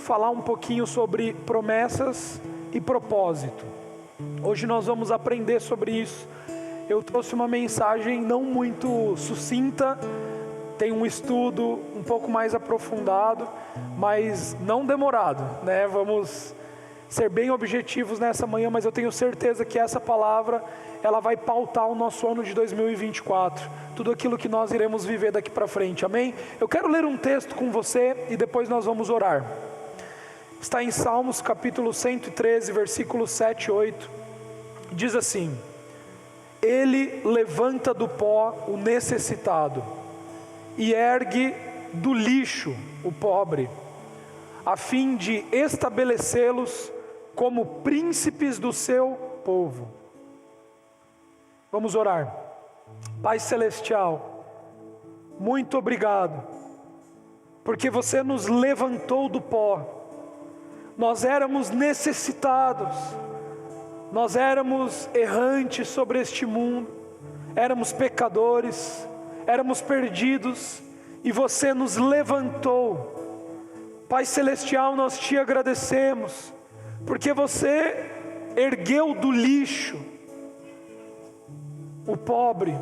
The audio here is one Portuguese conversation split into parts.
falar um pouquinho sobre promessas e propósito. Hoje nós vamos aprender sobre isso. Eu trouxe uma mensagem não muito sucinta, tem um estudo um pouco mais aprofundado, mas não demorado, né? Vamos ser bem objetivos nessa manhã, mas eu tenho certeza que essa palavra, ela vai pautar o nosso ano de 2024, tudo aquilo que nós iremos viver daqui para frente, amém? Eu quero ler um texto com você e depois nós vamos orar. Está em Salmos capítulo 113, versículos 7 e 8, diz assim: Ele levanta do pó o necessitado e ergue do lixo o pobre, a fim de estabelecê-los como príncipes do seu povo. Vamos orar. Pai Celestial, muito obrigado, porque você nos levantou do pó. Nós éramos necessitados, nós éramos errantes sobre este mundo, éramos pecadores, éramos perdidos, e você nos levantou. Pai Celestial, nós te agradecemos, porque você ergueu do lixo o pobre.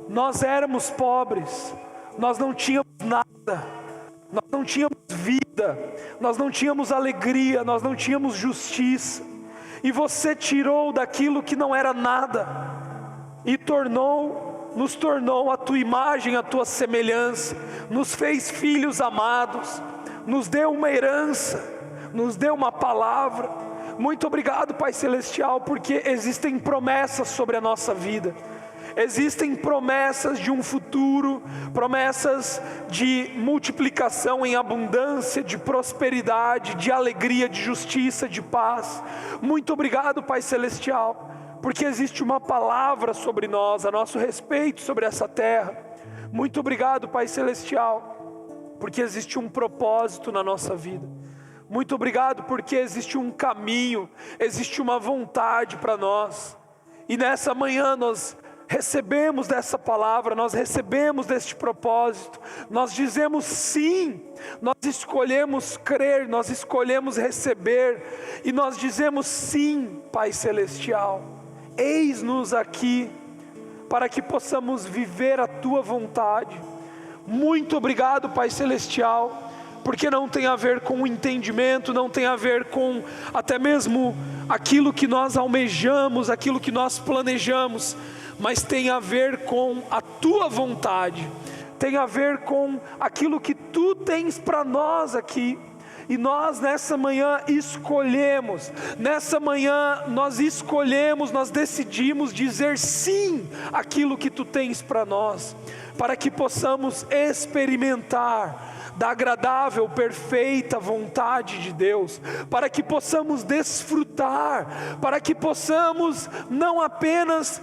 Nós éramos pobres, nós não tínhamos nada, nós não tínhamos vida, nós não tínhamos alegria, nós não tínhamos justiça, e você tirou daquilo que não era nada, e nos tornou a tua imagem, a tua semelhança, nos fez filhos amados, nos deu uma herança, nos deu uma palavra. Muito obrigado, Pai Celestial, porque existem promessas sobre a nossa vida. Existem promessas de um futuro, promessas de multiplicação em abundância, de prosperidade, de alegria, de justiça, de paz. Muito obrigado, Pai Celestial, porque existe uma palavra sobre nós, a nosso respeito sobre essa terra. Muito obrigado, Pai Celestial, porque existe um propósito na nossa vida. Muito obrigado porque existe um caminho, existe uma vontade para nós. E nessa manhã nós recebemos dessa palavra, nós recebemos deste propósito, nós dizemos sim, nós escolhemos crer, nós escolhemos receber, e nós dizemos sim, Pai Celestial, eis-nos aqui, para que possamos viver a Tua vontade. Muito obrigado, Pai Celestial, porque não tem a ver com o entendimento, não tem a ver com até mesmo aquilo que nós almejamos, aquilo que nós planejamos, mas tem a ver com a Tua vontade, tem a ver com aquilo que Tu tens para nós aqui. E nós nessa manhã escolhemos, nós decidimos dizer sim àquilo que Tu tens para nós, para que possamos experimentar da agradável, perfeita vontade de Deus, para que possamos desfrutar, para que possamos não apenas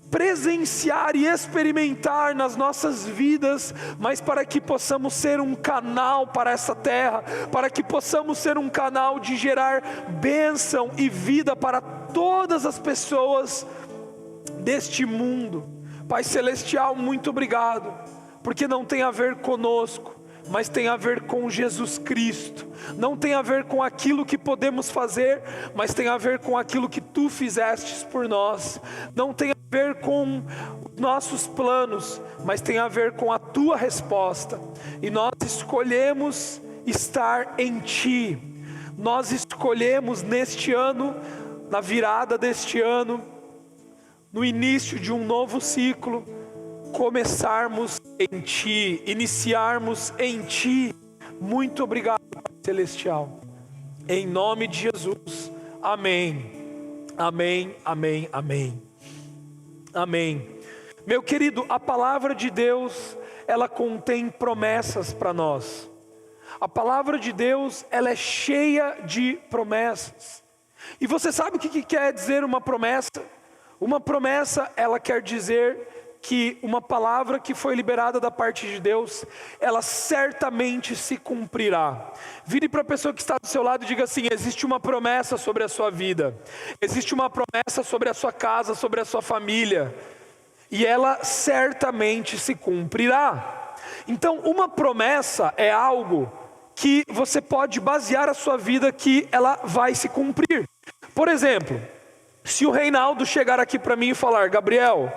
presenciar e experimentar nas nossas vidas, mas para que possamos ser um canal para essa terra, para que possamos ser um canal de gerar bênção e vida para todas as pessoas deste mundo. Pai Celestial, muito obrigado, porque não tem a ver conosco, mas tem a ver com Jesus Cristo. Não tem a ver com aquilo que podemos fazer, mas tem a ver com aquilo que Tu fizestes por nós. Não tem a ver com nossos planos, mas tem a ver com a Tua resposta. E nós escolhemos estar em Ti. Nós escolhemos neste ano, na virada deste ano, no início de um novo ciclo, começarmos em Ti, iniciarmos em Ti. Muito obrigado, Pai Celestial, em nome de Jesus, amém, amém, amém, amém, amém. Meu querido, a palavra de Deus, ela contém promessas para nós. A palavra de Deus, ela é cheia de promessas. E você sabe o que quer dizer uma promessa? Uma promessa, ela quer dizer que uma palavra que foi liberada da parte de Deus, ela certamente se cumprirá. Vire para a pessoa que está do seu lado e diga assim: existe uma promessa sobre a sua vida, existe uma promessa sobre a sua casa, sobre a sua família, e ela certamente se cumprirá. Então uma promessa é algo que você pode basear a sua vida que ela vai se cumprir. Por exemplo, se o Reinaldo chegar aqui para mim e falar: Gabriel,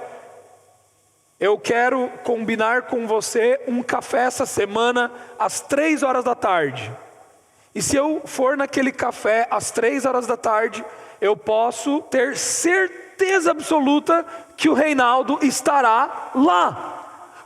eu quero combinar com você um café essa semana às 3 horas da tarde. E se eu for naquele café às 3 horas da tarde, eu posso ter certeza absoluta que o Reinaldo estará lá.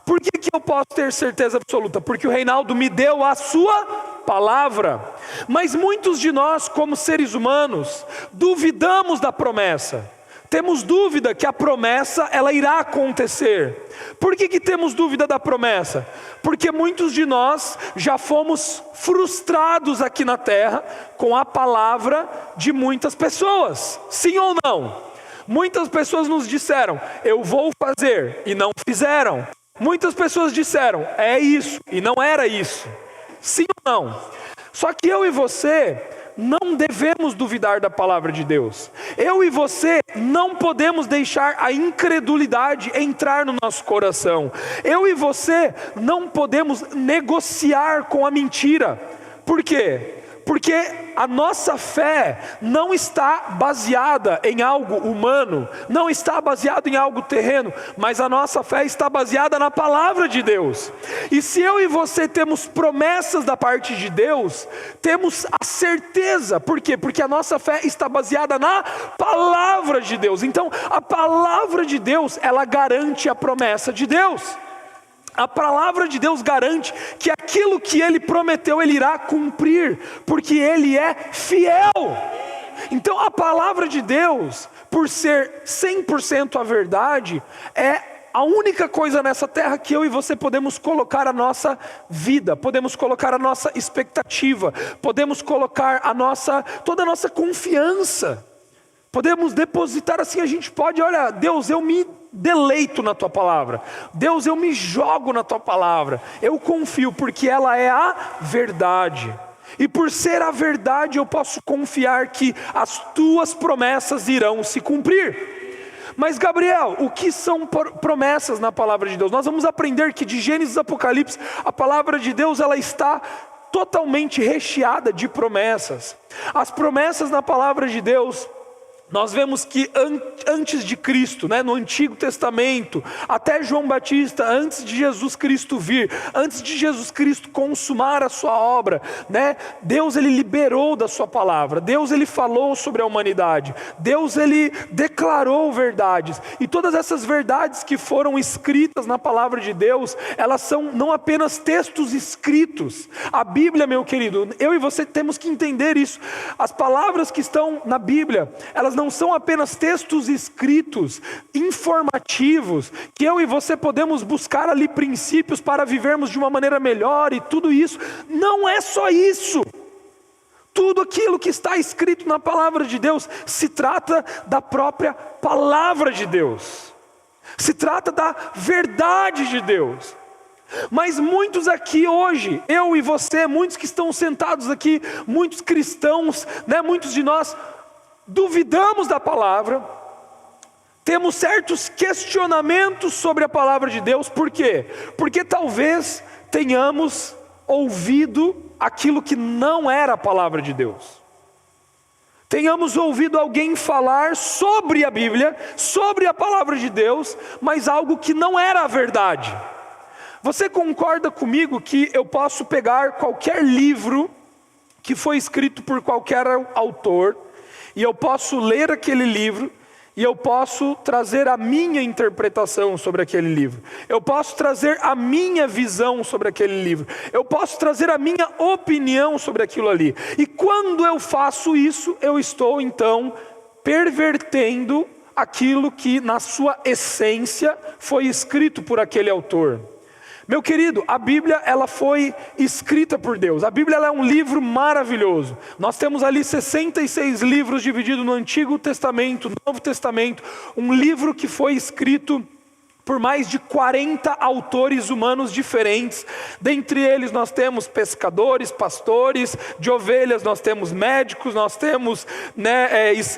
Por que eu posso ter certeza absoluta? Porque o Reinaldo me deu a sua palavra. Mas muitos de nós, como seres humanos, duvidamos da promessa. Temos dúvida que a promessa ela irá acontecer. Por que temos dúvida da promessa? Porque muitos de nós já fomos frustrados aqui na terra com a palavra de muitas pessoas. Sim ou não? Muitas pessoas nos disseram: eu vou fazer, e não fizeram. Muitas pessoas disseram: é isso, e não era isso. Sim ou não? Só que eu e você não devemos duvidar da palavra de Deus. Eu e você não podemos deixar a incredulidade entrar no nosso coração. Eu e você não podemos negociar com a mentira. Por quê? Porque a nossa fé não está baseada em algo humano, não está baseada em algo terreno, mas a nossa fé está baseada na palavra de Deus. E se eu e você temos promessas da parte de Deus, temos a certeza. Por quê? Porque a nossa fé está baseada na palavra de Deus. Então a palavra de Deus, ela garante a promessa de Deus. A palavra de Deus garante que aquilo que Ele prometeu, Ele irá cumprir, porque Ele é fiel. Então a palavra de Deus, por ser 100% a verdade, é a única coisa nessa terra que eu e você podemos colocar a nossa vida, podemos colocar a nossa expectativa, podemos colocar toda a nossa confiança. Podemos depositar assim, a gente pode: olha, Deus, eu me deleito na Tua palavra. Deus, eu me jogo na Tua palavra. Eu confio, porque ela é a verdade. E por ser a verdade, eu posso confiar que as Tuas promessas irão se cumprir. Mas Gabriel, o que são promessas na palavra de Deus? Nós vamos aprender que de Gênesis a Apocalipse, a palavra de Deus, ela está totalmente recheada de promessas. As promessas na palavra de Deus, nós vemos que antes de Cristo, no Antigo Testamento, até João Batista, antes de Jesus Cristo vir, antes de Jesus Cristo consumar a sua obra, Deus ele liberou da sua palavra, Deus ele falou sobre a humanidade, Deus ele declarou verdades, e todas essas verdades que foram escritas na palavra de Deus, elas são não apenas textos escritos. A Bíblia, meu querido, eu e você temos que entender isso. As palavras que estão na Bíblia, elas não são apenas textos escritos, informativos, que eu e você podemos buscar ali princípios para vivermos de uma maneira melhor e tudo isso. Não é só isso. Tudo aquilo que está escrito na palavra de Deus se trata da própria palavra de Deus. Se trata da verdade de Deus. Mas muitos aqui hoje, eu e você, muitos que estão sentados aqui, muitos cristãos, muitos de nós, duvidamos da palavra, temos certos questionamentos sobre a palavra de Deus. Por quê? Porque talvez tenhamos ouvido aquilo que não era a palavra de Deus. Tenhamos ouvido alguém falar sobre a Bíblia, sobre a palavra de Deus, mas algo que não era a verdade. Você concorda comigo que eu posso pegar qualquer livro que foi escrito por qualquer autor, e eu posso ler aquele livro, e eu posso trazer a minha interpretação sobre aquele livro. Eu posso trazer a minha visão sobre aquele livro. Eu posso trazer a minha opinião sobre aquilo ali. E quando eu faço isso, eu estou então pervertendo aquilo que na sua essência foi escrito por aquele autor. Meu querido, a Bíblia ela foi escrita por Deus. A Bíblia ela é um livro maravilhoso. Nós temos ali 66 livros divididos no Antigo Testamento, no Novo Testamento. Um livro que foi escrito por mais de 40 autores humanos diferentes. Dentre eles nós temos pescadores, pastores de ovelhas, nós temos médicos, nós temos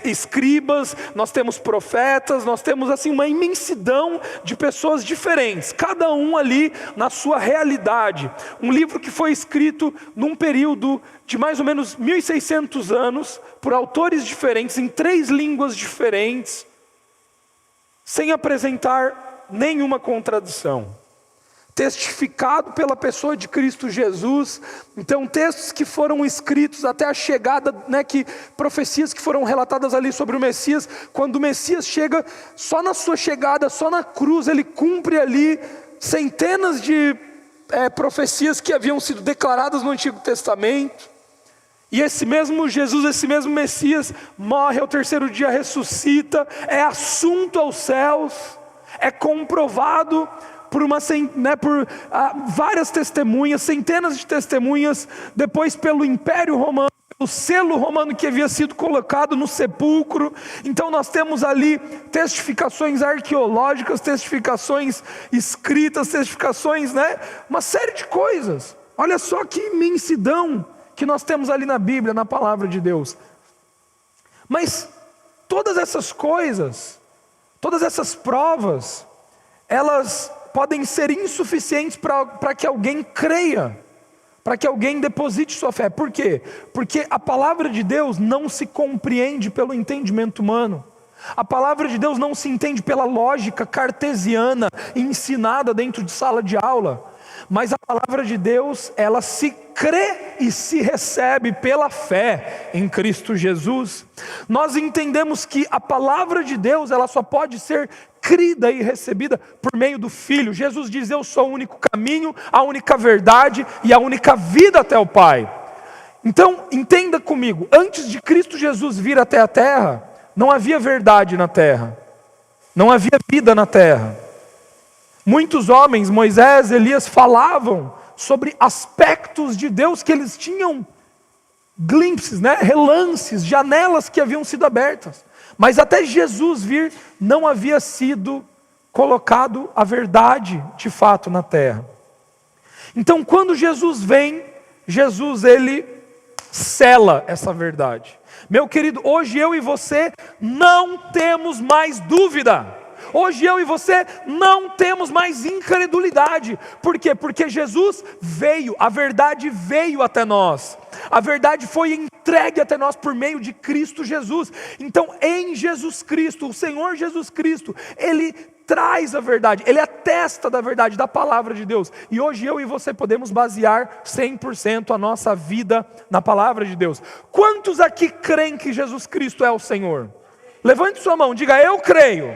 escribas, nós temos profetas, nós temos assim uma imensidão de pessoas diferentes, cada um ali na sua realidade. Um livro que foi escrito num período de mais ou menos 1600 anos, por autores diferentes, em 3 línguas diferentes, sem apresentar nenhuma contradição, testificado pela pessoa de Cristo Jesus. Então textos que foram escritos até a chegada, profecias que foram relatadas ali sobre o Messias. Quando o Messias chega, só na sua chegada, só na cruz, ele cumpre ali centenas de profecias que haviam sido declaradas no Antigo Testamento. E esse mesmo Jesus, esse mesmo Messias, morre ao 3º dia, ressuscita, é assunto aos céus, é comprovado por várias testemunhas, centenas de testemunhas, depois pelo Império Romano, pelo selo romano que havia sido colocado no sepulcro. Então nós temos ali testificações arqueológicas, testificações escritas, testificações, uma série de coisas. Olha só que imensidão que nós temos ali na Bíblia, na palavra de Deus. Mas todas essas coisas, todas essas provas, elas podem ser insuficientes para que alguém creia, para que alguém deposite sua fé. Por quê? Porque a palavra de Deus não se compreende pelo entendimento humano. A palavra de Deus não se entende pela lógica cartesiana ensinada dentro de sala de aula. Mas a palavra de Deus, ela se crê e se recebe pela fé em Cristo Jesus. Nós entendemos que a palavra de Deus, ela só pode ser crida e recebida por meio do Filho. Jesus diz: eu sou o único caminho, a única verdade e a única vida até o Pai. Então, entenda comigo, antes de Cristo Jesus vir até a terra, não havia verdade na terra, não havia vida na terra. Muitos homens, Moisés, Elias, falavam sobre aspectos de Deus que eles tinham glimpses, relances, janelas que haviam sido abertas. Mas até Jesus vir, não havia sido colocado a verdade de fato na terra. Então quando Jesus vem, Jesus ele sela essa verdade. Meu querido, hoje eu e você não temos mais dúvida. Hoje eu e você não temos mais incredulidade. Por quê? Porque Jesus veio, a verdade veio até nós. A verdade foi entregue até nós por meio de Cristo Jesus. Então em Jesus Cristo, o Senhor Jesus Cristo, Ele traz a verdade, Ele atesta da verdade, da palavra de Deus. E hoje eu e você podemos basear 100% a nossa vida na palavra de Deus. Quantos aqui creem que Jesus Cristo é o Senhor? Levante sua mão, diga: eu creio.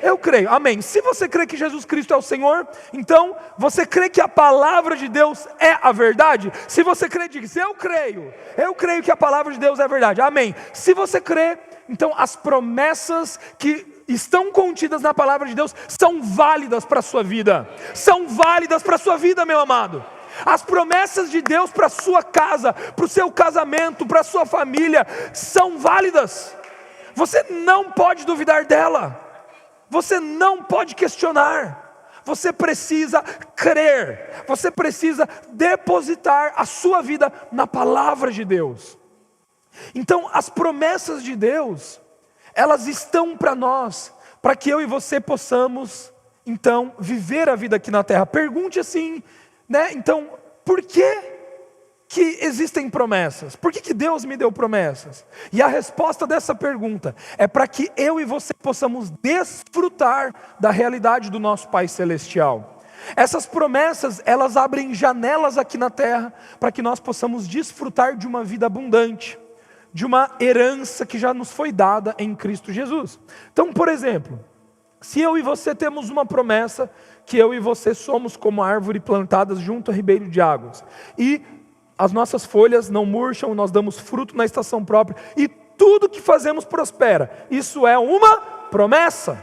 Eu creio, amém. Se você crê que Jesus Cristo é o Senhor, então você crê que a palavra de Deus é a verdade? Se você crê, diga: eu creio que a palavra de Deus é a verdade, amém. Se você crê, então as promessas que estão contidas na palavra de Deus são válidas para a sua vida, são válidas para a sua vida, meu amado. As promessas de Deus para a sua casa, para o seu casamento, para a sua família, são válidas. Você não pode duvidar dela. Você não pode questionar, você precisa crer, você precisa depositar a sua vida na palavra de Deus. Então as promessas de Deus, elas estão para nós, para que eu e você possamos então viver a vida aqui na terra. Pergunte assim, então, por que existem promessas? Por que Deus me deu promessas? E a resposta dessa pergunta é para que eu e você possamos desfrutar da realidade do nosso Pai Celestial. Essas promessas, elas abrem janelas aqui na terra para que nós possamos desfrutar de uma vida abundante, de uma herança que já nos foi dada em Cristo Jesus. Então, por exemplo, se eu e você temos uma promessa que eu e você somos como árvore plantadas junto a ribeiro de águas, e as nossas folhas não murcham, nós damos fruto na estação própria, e tudo que fazemos prospera. Isso é uma promessa.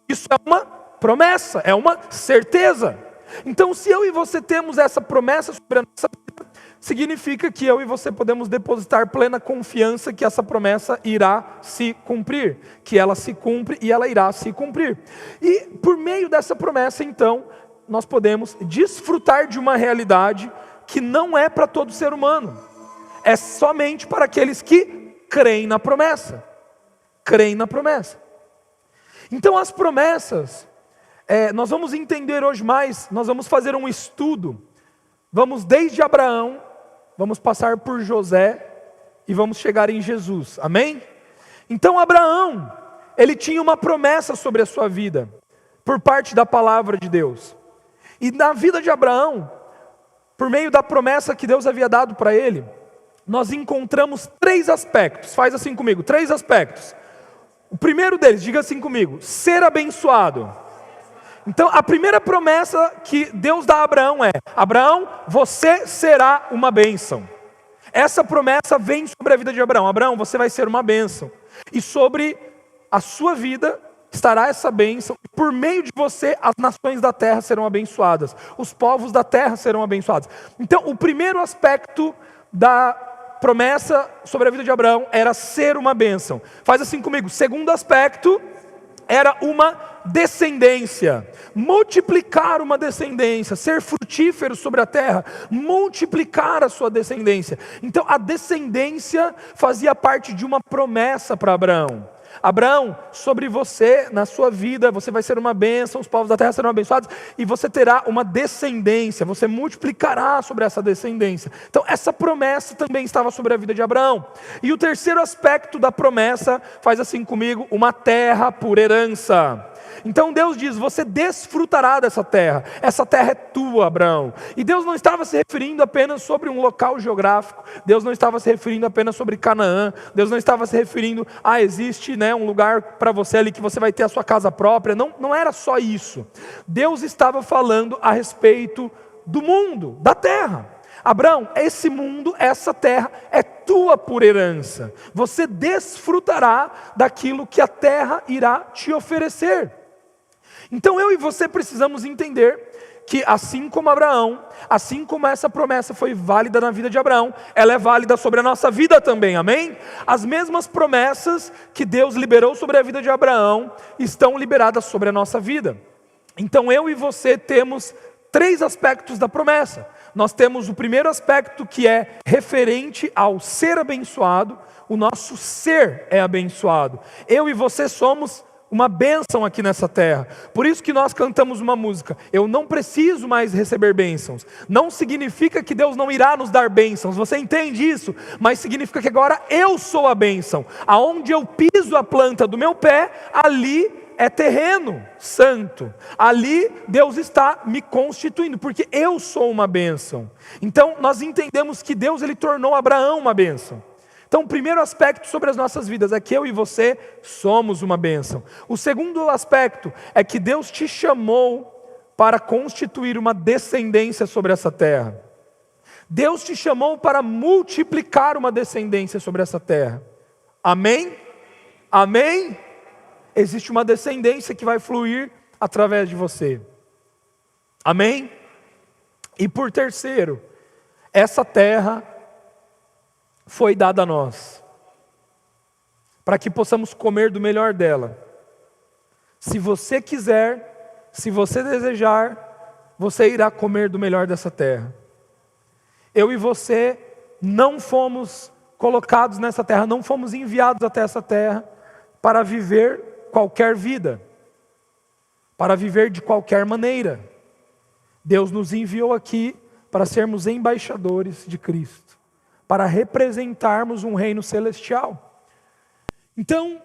Isso é uma promessa, é uma certeza. Então se eu e você temos essa promessa sobre a nossa vida, significa que eu e você podemos depositar plena confiança que essa promessa irá se cumprir, que ela se cumpre e ela irá se cumprir. E por meio dessa promessa, então, nós podemos desfrutar de uma realidade que não é para todo ser humano, é somente para aqueles que creem na promessa. Creem na promessa. Então as promessas, nós vamos entender hoje mais, nós vamos fazer um estudo, vamos desde Abraão, vamos passar por José e vamos chegar em Jesus, amém? Então Abraão, ele tinha uma promessa sobre a sua vida, por parte da palavra de Deus. E na vida de Abraão, por meio da promessa que Deus havia dado para ele, nós encontramos 3 aspectos, faz assim comigo, 3 aspectos. O primeiro deles, diga assim comigo, ser abençoado. Então a primeira promessa que Deus dá a Abraão é: Abraão, você será uma bênção. Essa promessa vem sobre a vida de Abraão. Abraão, você vai ser uma bênção. E sobre a sua vida estará essa bênção. Por meio de você, as nações da terra serão abençoadas. Os povos da terra serão abençoados. Então o primeiro aspecto da promessa sobre a vida de Abraão era ser uma bênção. Faz assim comigo. Segundo aspecto era uma descendência, multiplicar uma descendência, ser frutífero sobre a terra, multiplicar a sua descendência. Então a descendência fazia parte de uma promessa para Abraão. Abraão, sobre você, na sua vida, você vai ser uma bênção, os povos da terra serão abençoados, e você terá uma descendência, você multiplicará sobre essa descendência. Então essa promessa também estava sobre a vida de Abraão. E o terceiro aspecto da promessa, faz assim comigo, uma terra por herança. Então Deus diz, você desfrutará dessa terra, essa terra é tua, Abraão. E Deus não estava se referindo apenas sobre um local geográfico, Deus não estava se referindo apenas sobre Canaã, Deus não estava se referindo, existe um lugar para você ali que você vai ter a sua casa própria, não era só isso. Deus estava falando a respeito do mundo, da terra. Abraão, esse mundo, essa terra é tua por herança, você desfrutará daquilo que a terra irá te oferecer. Então eu e você precisamos entender que assim como Abraão, assim como essa promessa foi válida na vida de Abraão, ela é válida sobre a nossa vida também, amém? As mesmas promessas que Deus liberou sobre a vida de Abraão, estão liberadas sobre a nossa vida. Então eu e você temos 3 aspectos da promessa. Nós temos o primeiro aspecto que é referente ao ser abençoado, o nosso ser é abençoado. Eu e você somos uma bênção aqui nessa terra. Por isso que nós cantamos uma música, eu não preciso mais receber bênçãos. Não significa que Deus não irá nos dar bênçãos, você entende isso? Mas significa que agora eu sou a bênção. Aonde eu piso a planta do meu pé, ali é terreno santo. Ali Deus está me constituindo, porque eu sou uma bênção. Então nós entendemos que Deus ele tornou Abraão uma bênção. Então, o primeiro aspecto sobre as nossas vidas é que eu e você somos uma bênção. O segundo aspecto é que Deus te chamou para constituir uma descendência sobre essa terra. Deus te chamou para multiplicar uma descendência sobre essa terra. Amém? Amém? Existe uma descendência que vai fluir através de você. Amém? E por terceiro, essa terra foi dada a nós, para que possamos comer do melhor dela. Se você quiser, se você desejar, você irá comer do melhor dessa terra. Eu e você não fomos colocados nessa terra, não fomos enviados até essa terra para viver qualquer vida, para viver de qualquer maneira. Deus nos enviou aqui para sermos embaixadores de Cristo, para representarmos um reino celestial. Então,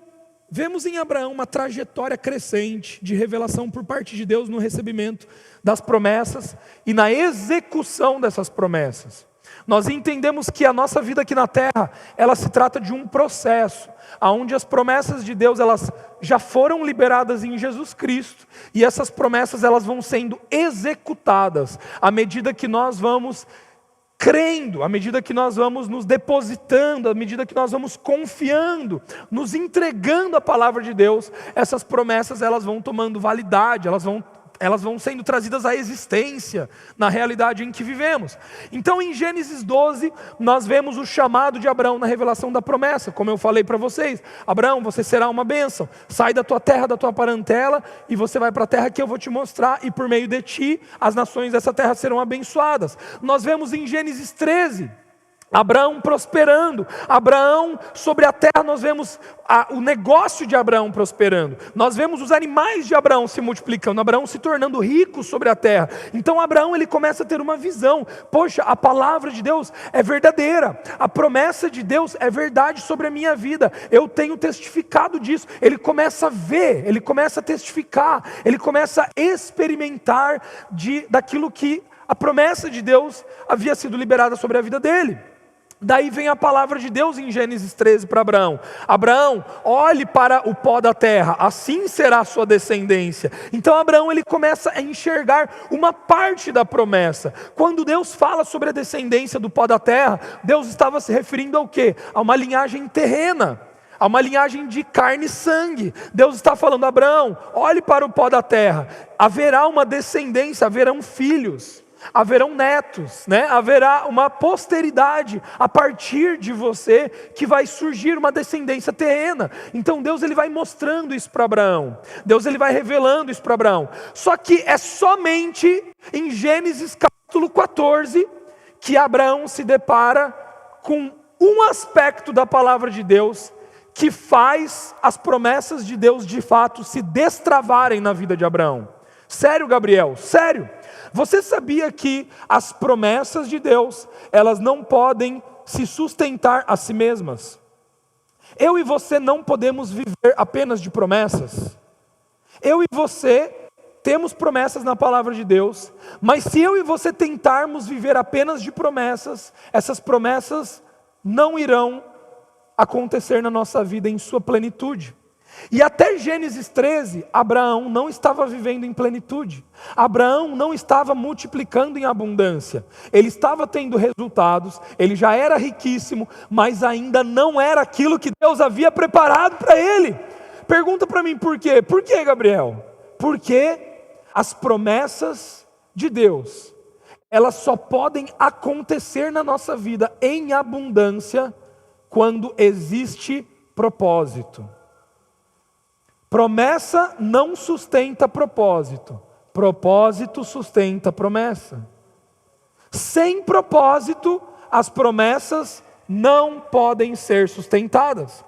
vemos em Abraão uma trajetória crescente de revelação por parte de Deus no recebimento das promessas e na execução dessas promessas. Nós entendemos que a nossa vida aqui na terra, ela se trata de um processo, onde as promessas de Deus, elas já foram liberadas em Jesus Cristo, e essas promessas elas vão sendo executadas, à medida que nós vamos crendo, à medida que nós vamos nos depositando, à medida que nós vamos confiando, nos entregando a palavra de Deus, essas promessas elas vão tomando validade, elas vão elas vão sendo trazidas à existência na realidade em que vivemos. Então em Gênesis 12, nós vemos o chamado de Abraão na revelação da promessa, como eu falei para vocês: Abraão, você será uma bênção, sai da tua terra, da tua parentela, e você vai para a terra que eu vou te mostrar, e por meio de ti, as nações dessa terra serão abençoadas. Nós vemos em Gênesis 13, Abraão prosperando. Abraão sobre a terra, nós vemos o negócio de Abraão prosperando. Nós vemos os animais de Abraão se multiplicando, Abraão se tornando rico sobre a terra. Então Abraão, ele começa a ter uma visão: poxa, a palavra de Deus é verdadeira, a promessa de Deus é verdade sobre a minha vida, eu tenho testificado disso. Ele começa a ver, ele começa a testificar, ele começa a experimentar daquilo que a promessa de Deus havia sido liberada sobre a vida dele. Daí vem a palavra de Deus em Gênesis 13 para Abraão: Abraão, olhe para o pó da terra, assim será a sua descendência. Então Abraão, ele começa a enxergar uma parte da promessa. Quando Deus fala sobre a descendência do pó da terra, Deus estava se referindo ao quê? A uma linhagem terrena, a uma linhagem de carne e sangue. Deus está falando: Abraão, olhe para o pó da terra, haverá uma descendência, haverão filhos, haverão netos, haverá uma posteridade a partir de você, que vai surgir uma descendência terrena. Então Deus, ele vai mostrando isso para Abraão, Deus, ele vai revelando isso para Abraão. Só que é somente em Gênesis capítulo 14 que Abraão se depara com um aspecto da palavra de Deus que faz as promessas de Deus de fato se destravarem na vida de Abraão. Sério, Gabriel? Sério? Você sabia que as promessas de Deus, elas não podem se sustentar a si mesmas? Eu e você não podemos viver apenas de promessas. Eu e você temos promessas na palavra de Deus, mas se eu e você tentarmos viver apenas de promessas, essas promessas não irão acontecer na nossa vida em sua plenitude. E até Gênesis 13, Abraão não estava vivendo em plenitude. Abraão não estava multiplicando em abundância. Ele estava tendo resultados, ele já era riquíssimo, mas ainda não era aquilo que Deus havia preparado para ele. Pergunta para mim por quê? Por quê, Gabriel? Porque as promessas de Deus, elas só podem acontecer na nossa vida em abundância quando existe propósito. Promessa não sustenta propósito, propósito sustenta promessa. Sem propósito, as promessas não podem ser sustentadas.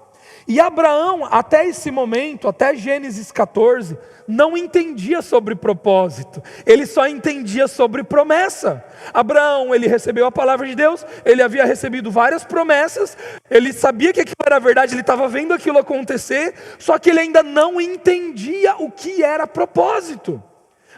E Abraão, até esse momento, até Gênesis 14, não entendia sobre propósito, ele só entendia sobre promessa. Abraão, ele recebeu a palavra de Deus, ele havia recebido várias promessas, ele sabia que aquilo era verdade, ele estava vendo aquilo acontecer, só que ele ainda não entendia o que era propósito.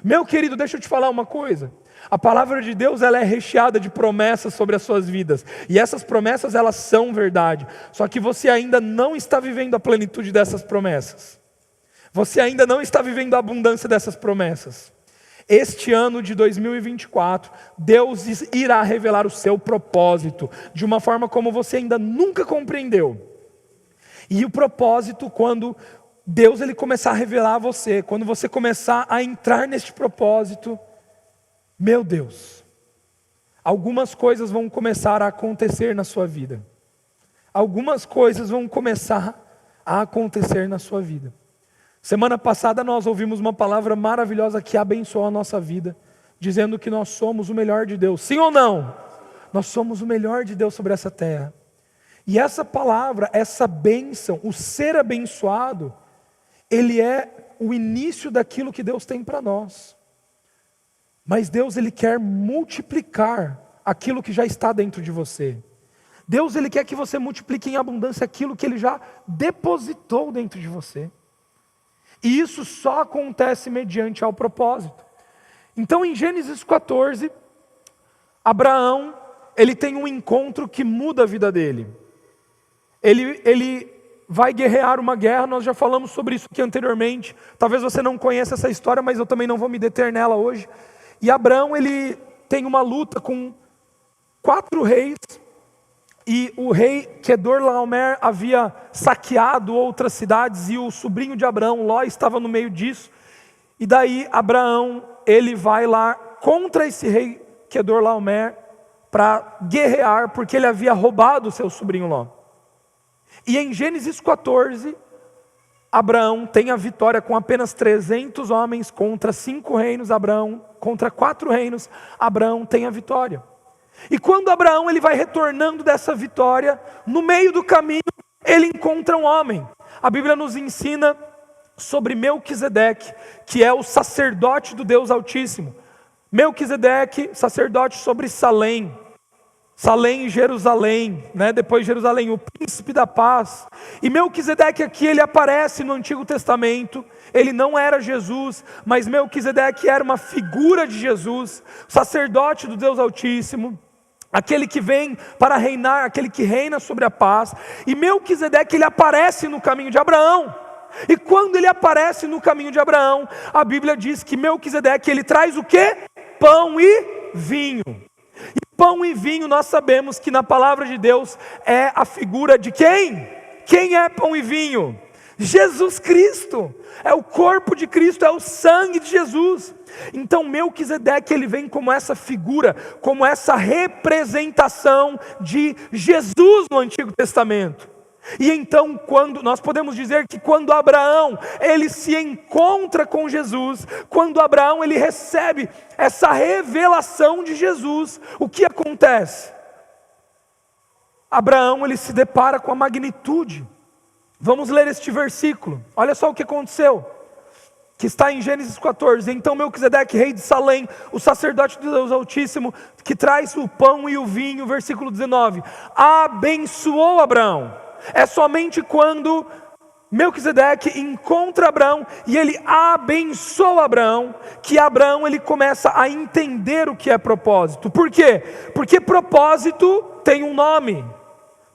Meu querido, deixa eu te falar uma coisa. A palavra de Deus, ela é recheada de promessas sobre as suas vidas. E essas promessas, elas são verdade. Só que você ainda não está vivendo a plenitude dessas promessas. Você ainda não está vivendo a abundância dessas promessas. Este ano de 2024, Deus irá revelar o seu propósito de uma forma como você ainda nunca compreendeu. E o propósito, quando Deus ele começar a revelar a você, quando você começar a entrar neste propósito, meu Deus, algumas coisas vão começar a acontecer na sua vida. Algumas coisas vão começar a acontecer na sua vida. Semana passada nós ouvimos uma palavra maravilhosa que abençoou a nossa vida, dizendo que nós somos o melhor de Deus. Sim ou não? Nós somos o melhor de Deus sobre essa terra. E essa palavra, essa bênção, o ser abençoado, ele é o início daquilo que Deus tem para nós. Mas Deus, ele quer multiplicar aquilo que já está dentro de você. Deus, ele quer que você multiplique em abundância aquilo que ele já depositou dentro de você. E isso só acontece mediante ao propósito. Então em Gênesis 14, Abraão, ele tem um encontro que muda a vida dele. Ele vai guerrear uma guerra, nós já falamos sobre isso aqui anteriormente. Talvez você não conheça essa história, mas eu também não vou me deter nela hoje. E Abraão, ele tem uma luta com 4 reis, e o rei Quedorlaomer havia saqueado outras cidades, e o sobrinho de Abraão, Ló, estava no meio disso. E daí Abraão, ele vai lá contra esse rei Quedorlaomer para guerrear, porque ele havia roubado o seu sobrinho Ló. E em Gênesis 14, Abraão tem a vitória com apenas 300 homens contra 5 reinos, Abraão contra 4 reinos, Abraão tem a vitória. E quando Abraão ele vai retornando dessa vitória, no meio do caminho ele encontra um homem. A Bíblia nos ensina sobre Melquisedeque, que é o sacerdote do Deus Altíssimo. Melquisedeque, sacerdote sobre Salém. Salém e Jerusalém, depois Jerusalém, o príncipe da paz. E Melquisedeque aqui, ele aparece no Antigo Testamento. Ele não era Jesus, mas Melquisedeque era uma figura de Jesus, sacerdote do Deus Altíssimo, aquele que vem para reinar, aquele que reina sobre a paz. E Melquisedeque, ele aparece no caminho de Abraão. E quando ele aparece no caminho de Abraão, a Bíblia diz que Melquisedeque, ele traz o quê? Pão e vinho. E pão e vinho, nós sabemos que na palavra de Deus é a figura de quem? Quem é pão e vinho? Jesus Cristo, é o corpo de Cristo, é o sangue de Jesus. Então Melquisedeque, ele vem como essa figura, como essa representação de Jesus no Antigo Testamento. E então, quando nós podemos dizer que quando Abraão ele se encontra com Jesus, quando Abraão ele recebe essa revelação de Jesus, o que acontece? Abraão ele se depara com a magnitude. Vamos ler este versículo. Olha só o que aconteceu, que está em Gênesis 14. Então Melquisedeque, rei de Salém, o sacerdote de Deus Altíssimo, que traz o pão e o vinho, versículo 19, abençoou Abraão. É somente quando Melquisedeque encontra Abraão e ele abençoa Abraão, que Abraão ele começa a entender o que é propósito. Por quê? Porque propósito tem um nome.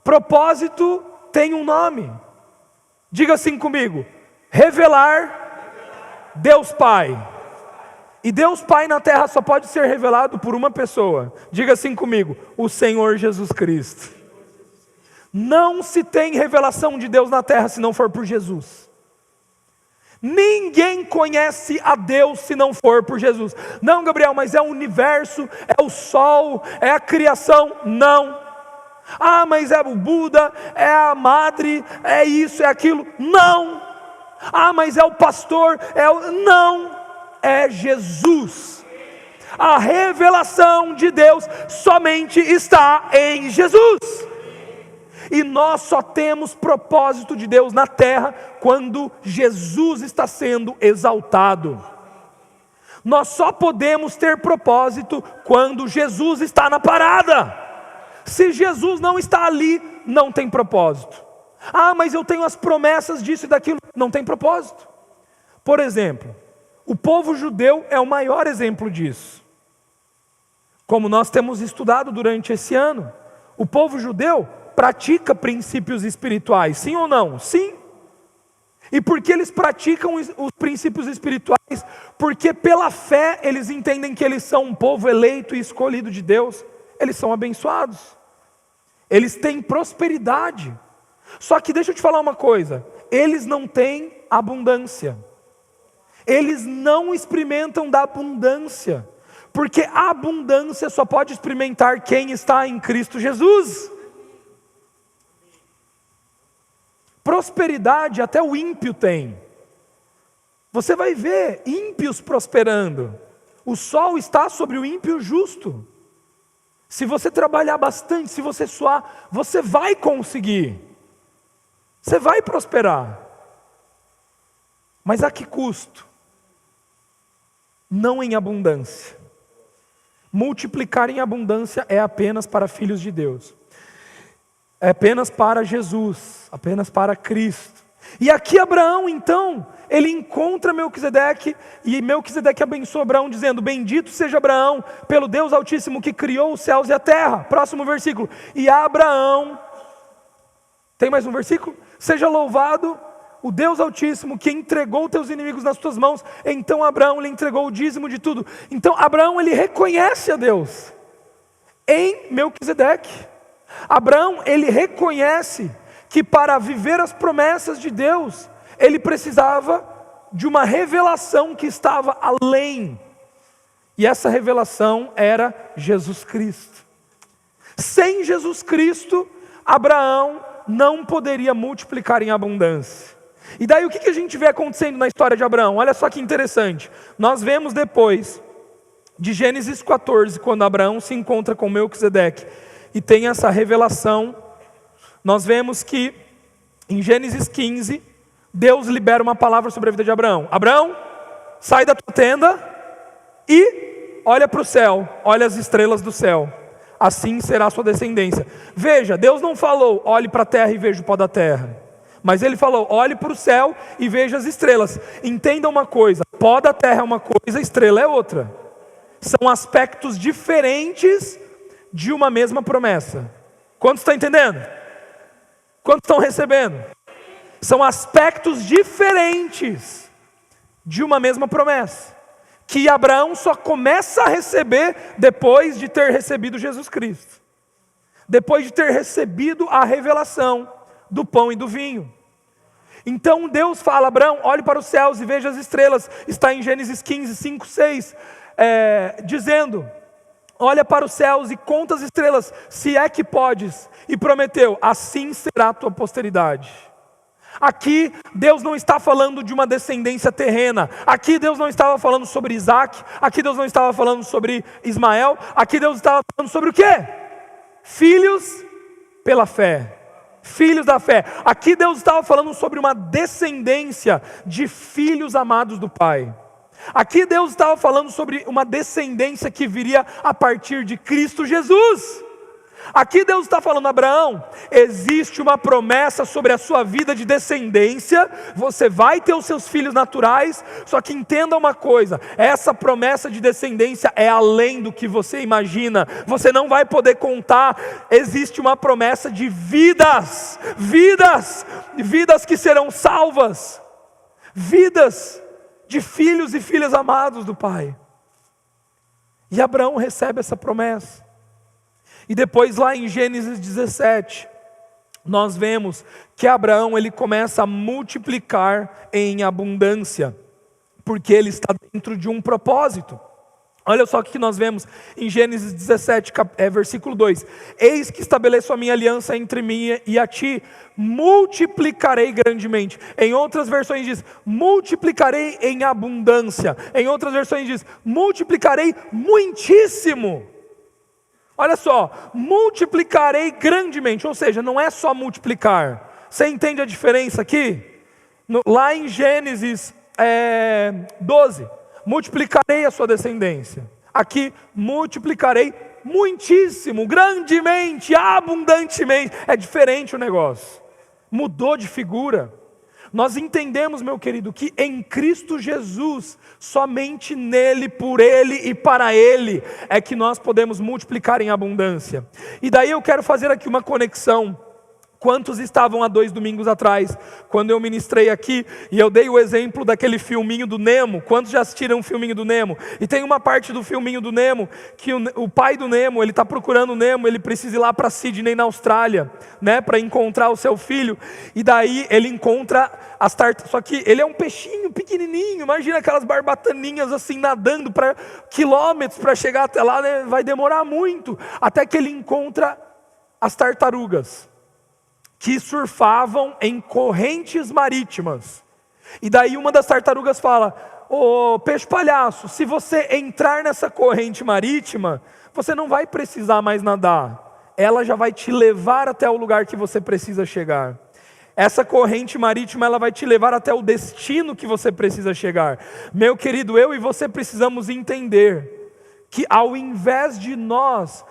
Propósito tem um nome. Diga assim comigo: revelar Deus Pai. E Deus Pai na terra só pode ser revelado por uma pessoa. Diga assim comigo: o Senhor Jesus Cristo. Não se tem revelação de Deus na terra se não for por Jesus. Ninguém conhece a Deus se não for por Jesus. Não, Gabriel, mas é o universo, é o sol, é a criação. Não. Ah, mas é o Buda, é a madre, é isso, é aquilo. Não. Ah, mas é o pastor, não. É Jesus. A revelação de Deus somente está em Jesus. E nós só temos propósito de Deus na terra quando Jesus está sendo exaltado. Nós só podemos ter propósito quando Jesus está na parada. Se Jesus não está ali, não tem propósito. Ah, mas eu tenho as promessas disso e daquilo. Não tem propósito. Por exemplo, o povo judeu é o maior exemplo disso. Como nós temos estudado durante esse ano, o povo judeu pratica princípios espirituais, sim ou não? Sim. E por que eles praticam os princípios espirituais? Porque pela fé eles entendem que eles são um povo eleito e escolhido de Deus. Eles são abençoados. Eles têm prosperidade. Só que deixa eu te falar uma coisa, eles não têm abundância. Eles não experimentam da abundância, porque a abundância só pode experimentar quem está em Cristo Jesus. Prosperidade até o ímpio tem. Você vai ver ímpios prosperando. O sol está sobre o ímpio justo. Se você trabalhar bastante, se você suar, você vai conseguir. Você vai prosperar. Mas a que custo? Não em abundância. Multiplicar em abundância é apenas para filhos de Deus. É apenas para Jesus, apenas para Cristo. E aqui Abraão então, ele encontra Melquisedeque, e Melquisedeque abençoa Abraão dizendo: bendito seja Abraão pelo Deus Altíssimo que criou os céus e a terra. Próximo versículo. E Abraão, tem mais um versículo? Seja louvado o Deus Altíssimo que entregou teus inimigos nas tuas mãos. Então Abraão lhe entregou o dízimo de tudo. Então Abraão ele reconhece a Deus em Melquisedeque. Abraão, ele reconhece que para viver as promessas de Deus, ele precisava de uma revelação que estava além. E essa revelação era Jesus Cristo. Sem Jesus Cristo, Abraão não poderia multiplicar em abundância. E daí o que a gente vê acontecendo na história de Abraão? Olha só que interessante. Nós vemos depois de Gênesis 14, quando Abraão se encontra com Melquisedeque e tem essa revelação, nós vemos que em Gênesis 15, Deus libera uma palavra sobre a vida de Abraão. Abraão, sai da tua tenda e olha para o céu, olha as estrelas do céu. Assim será a sua descendência. Veja, Deus não falou, olhe para a terra e veja o pó da terra. Mas Ele falou, olhe para o céu e veja as estrelas. Entenda uma coisa, pó da terra é uma coisa, estrela é outra. São aspectos diferentes de uma mesma promessa. Quantos estão entendendo? Quantos estão recebendo? São aspectos diferentes de uma mesma promessa, que Abraão só começa a receber depois de ter recebido Jesus Cristo, depois de ter recebido a revelação do pão e do vinho. Então Deus fala, Abraão, olhe para os céus e veja as estrelas, está em Gênesis 15, 5, 6, dizendo, olha para os céus e conta as estrelas, se é que podes, e prometeu, assim será a tua posteridade. Aqui Deus não está falando de uma descendência terrena, aqui Deus não estava falando sobre Isaac, aqui Deus não estava falando sobre Ismael, aqui Deus estava falando sobre o quê? Filhos pela fé, filhos da fé. Aqui Deus estava falando sobre uma descendência de filhos amados do Pai. Aqui Deus estava falando sobre uma descendência que viria a partir de Cristo Jesus. Aqui Deus está falando, Abraão, existe uma promessa sobre a sua vida de descendência, você vai ter os seus filhos naturais, só que entenda uma coisa, essa promessa de descendência é além do que você imagina, você não vai poder contar, existe uma promessa de vidas que serão salvas, vidas de filhos e filhas amados do Pai. E Abraão recebe essa promessa. E depois lá em Gênesis 17, nós vemos que Abraão ele começa a multiplicar em abundância, porque ele está dentro de um propósito. Olha só o que nós vemos em Gênesis 17, versículo 2. Eis que estabeleço a minha aliança entre mim e a ti, multiplicarei grandemente. Em outras versões diz, multiplicarei em abundância. Em outras versões diz, multiplicarei muitíssimo. Olha só, multiplicarei grandemente, ou seja, não é só multiplicar. Você entende a diferença aqui? Lá em Gênesis 12, multiplicarei a sua descendência. Aqui, multiplicarei muitíssimo, grandemente, abundantemente. É diferente o negócio, mudou de figura. Nós entendemos, meu querido, que em Cristo Jesus, somente nele, por ele e para ele, é que nós podemos multiplicar em abundância. E daí eu quero fazer aqui uma conexão. Quantos estavam há 2 domingos atrás, quando eu ministrei aqui, e eu dei o exemplo daquele filminho do Nemo? Quantos já assistiram o filminho do Nemo? E tem uma parte do filminho do Nemo, que o pai do Nemo, ele está procurando o Nemo, ele precisa ir lá para Sydney, na Austrália, né, para encontrar o seu filho, e daí ele encontra as tartarugas, só que ele é um peixinho pequenininho, imagina aquelas barbataninhas assim, nadando para quilômetros para chegar até lá, né? Vai demorar muito, até que ele encontra as tartarugas, que surfavam em correntes marítimas. E daí uma das tartarugas fala, ô peixe palhaço, se você entrar nessa corrente marítima, você não vai precisar mais nadar, ela já vai te levar até o lugar que você precisa chegar. Essa corrente marítima, ela vai te levar até o destino que você precisa chegar. Meu querido, eu e você precisamos entender que ao invés de nós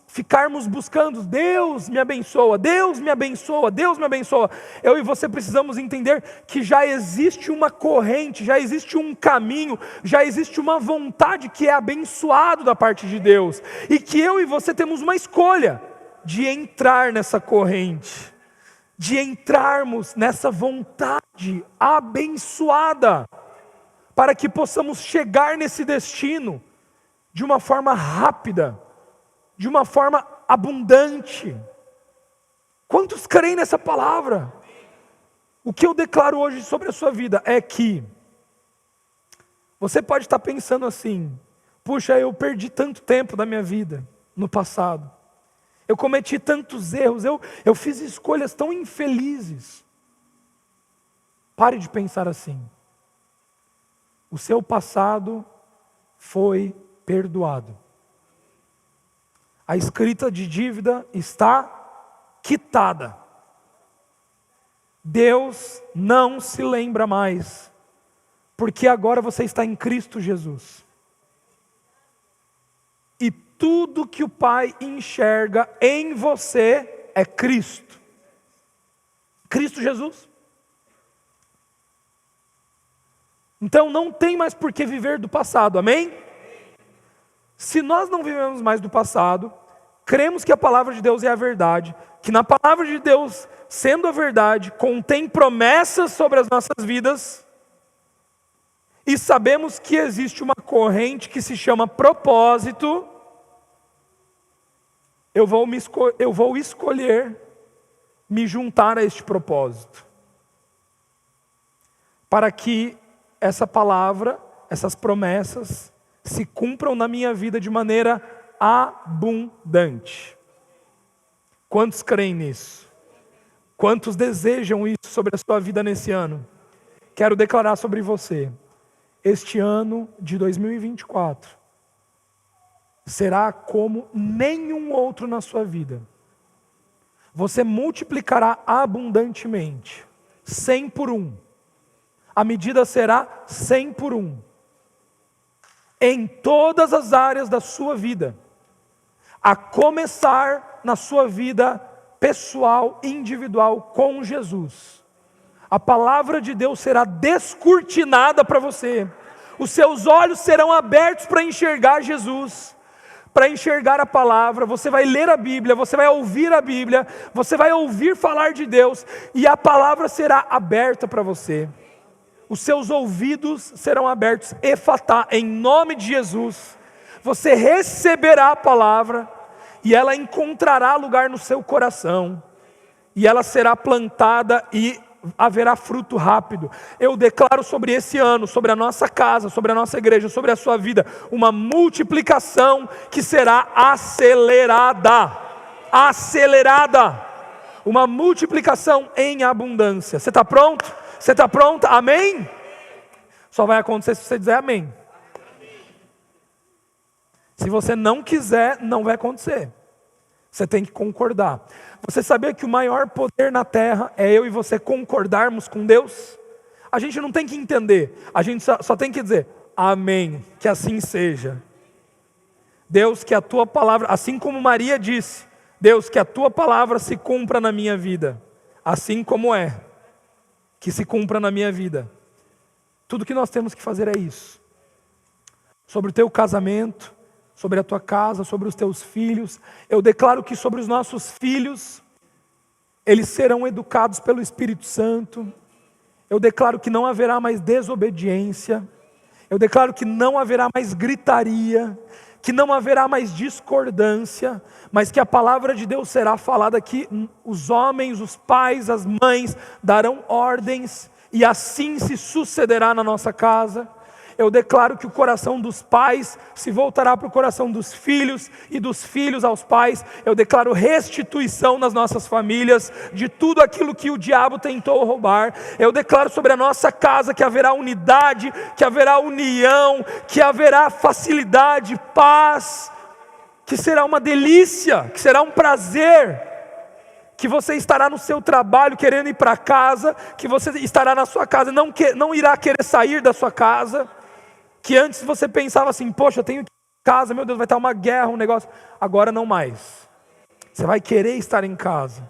ficarmos buscando, Deus me abençoa, Deus me abençoa, Deus me abençoa, eu e você precisamos entender que já existe uma corrente, já existe um caminho, já existe uma vontade que é abençoado da parte de Deus, e que eu e você temos uma escolha de entrar nessa corrente, de entrarmos nessa vontade abençoada, para que possamos chegar nesse destino de uma forma rápida, de uma forma abundante. Quantos creem nessa palavra? O que eu declaro hoje sobre a sua vida é que Você pode estar pensando assim: puxa, eu perdi tanto tempo da minha vida no passado. Eu cometi tantos erros, eu fiz escolhas tão infelizes. Pare de pensar assim. O seu passado foi perdoado. A escrita de dívida está quitada. Deus não se lembra mais, porque agora você está em Cristo Jesus. E tudo que o Pai enxerga em você é Cristo. Cristo Jesus. Então não tem mais por que viver do passado, amém? Se nós não vivemos mais do passado, cremos que a palavra de Deus é a verdade, que na palavra de Deus, sendo a verdade, contém promessas sobre as nossas vidas, e sabemos que existe uma corrente que se chama propósito, eu vou escolher me juntar a este propósito, para que essa palavra, essas promessas, se cumpram na minha vida de maneira abundante. Quantos creem nisso? Quantos desejam isso sobre a sua vida nesse ano? Quero declarar sobre você: este ano de 2024 será como nenhum outro na sua vida. Você multiplicará abundantemente, 100 por 1. A medida será 100 por 1. Em todas as áreas da sua vida. A começar na sua vida pessoal, individual, com Jesus. A palavra de Deus será descortinada para você. Os seus olhos serão abertos para enxergar Jesus, para enxergar a palavra. Você vai ler a Bíblia, você vai ouvir a Bíblia, você vai ouvir falar de Deus, e a palavra será aberta para você. Os seus ouvidos serão abertos, efatá, em nome de Jesus. Você receberá a palavra, e ela encontrará lugar no seu coração, e ela será plantada e haverá fruto rápido. Eu declaro sobre esse ano, sobre a nossa casa, sobre a nossa igreja, sobre a sua vida, uma multiplicação que será acelerada. Acelerada. Uma multiplicação em abundância. Você está pronto? Você está pronta? Amém? Só vai acontecer se você dizer amém. Se você não quiser, não vai acontecer. Você tem que concordar. Você sabia que o maior poder na terra é eu e você concordarmos com Deus? A gente não tem que entender, a gente só tem que dizer amém, que assim seja. Deus, que a tua palavra, assim como Maria disse, Deus, que a tua palavra se cumpra na minha vida, assim como é, que se cumpra na minha vida. Tudo que nós temos que fazer é isso. Sobre o teu casamento, sobre a tua casa, sobre os teus filhos. Eu declaro que sobre os nossos filhos, eles serão educados pelo Espírito Santo. Eu declaro que não haverá mais desobediência. Eu declaro que não haverá mais gritaria, que não haverá mais discordância, mas que a palavra de Deus será falada, que os homens, os pais, as mães darão ordens, e assim se sucederá na nossa casa. Eu declaro que o coração dos pais se voltará para o coração dos filhos, e dos filhos aos pais. Eu declaro restituição nas nossas famílias, de tudo aquilo que o diabo tentou roubar. Eu declaro sobre a nossa casa que haverá unidade, que haverá união, que haverá facilidade, paz, que será uma delícia, que será um prazer, que você estará no seu trabalho querendo ir para casa, que você estará na sua casa, não irá querer sair da sua casa. Que antes você pensava assim, poxa, eu tenho que ir em casa, meu Deus, vai estar uma guerra, um negócio. Agora não mais. Você vai querer estar em casa.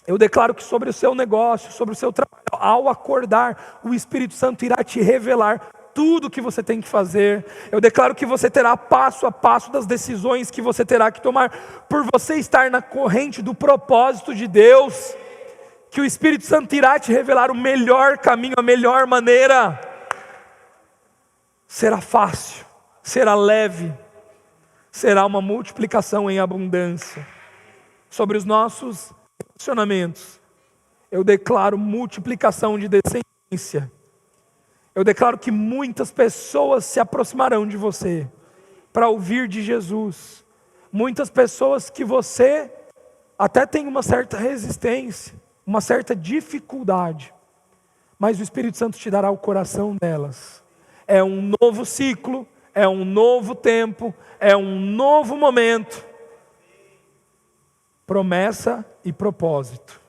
Eu declaro que sobre o seu negócio, sobre o seu trabalho, ao acordar, o Espírito Santo irá te revelar tudo o que você tem que fazer. Eu declaro que você terá passo a passo das decisões que você terá que tomar, por você estar na corrente do propósito de Deus. Que o Espírito Santo irá te revelar o melhor caminho, a melhor maneira. Será fácil, será leve, será uma multiplicação em abundância. Sobre os nossos relacionamentos, eu declaro multiplicação de descendência. Eu declaro que muitas pessoas se aproximarão de você para ouvir de Jesus. Muitas pessoas que você até tem uma certa resistência, uma certa dificuldade, mas o Espírito Santo te dará o coração delas. É um novo ciclo, é um novo tempo, é um novo momento. Promessa e propósito.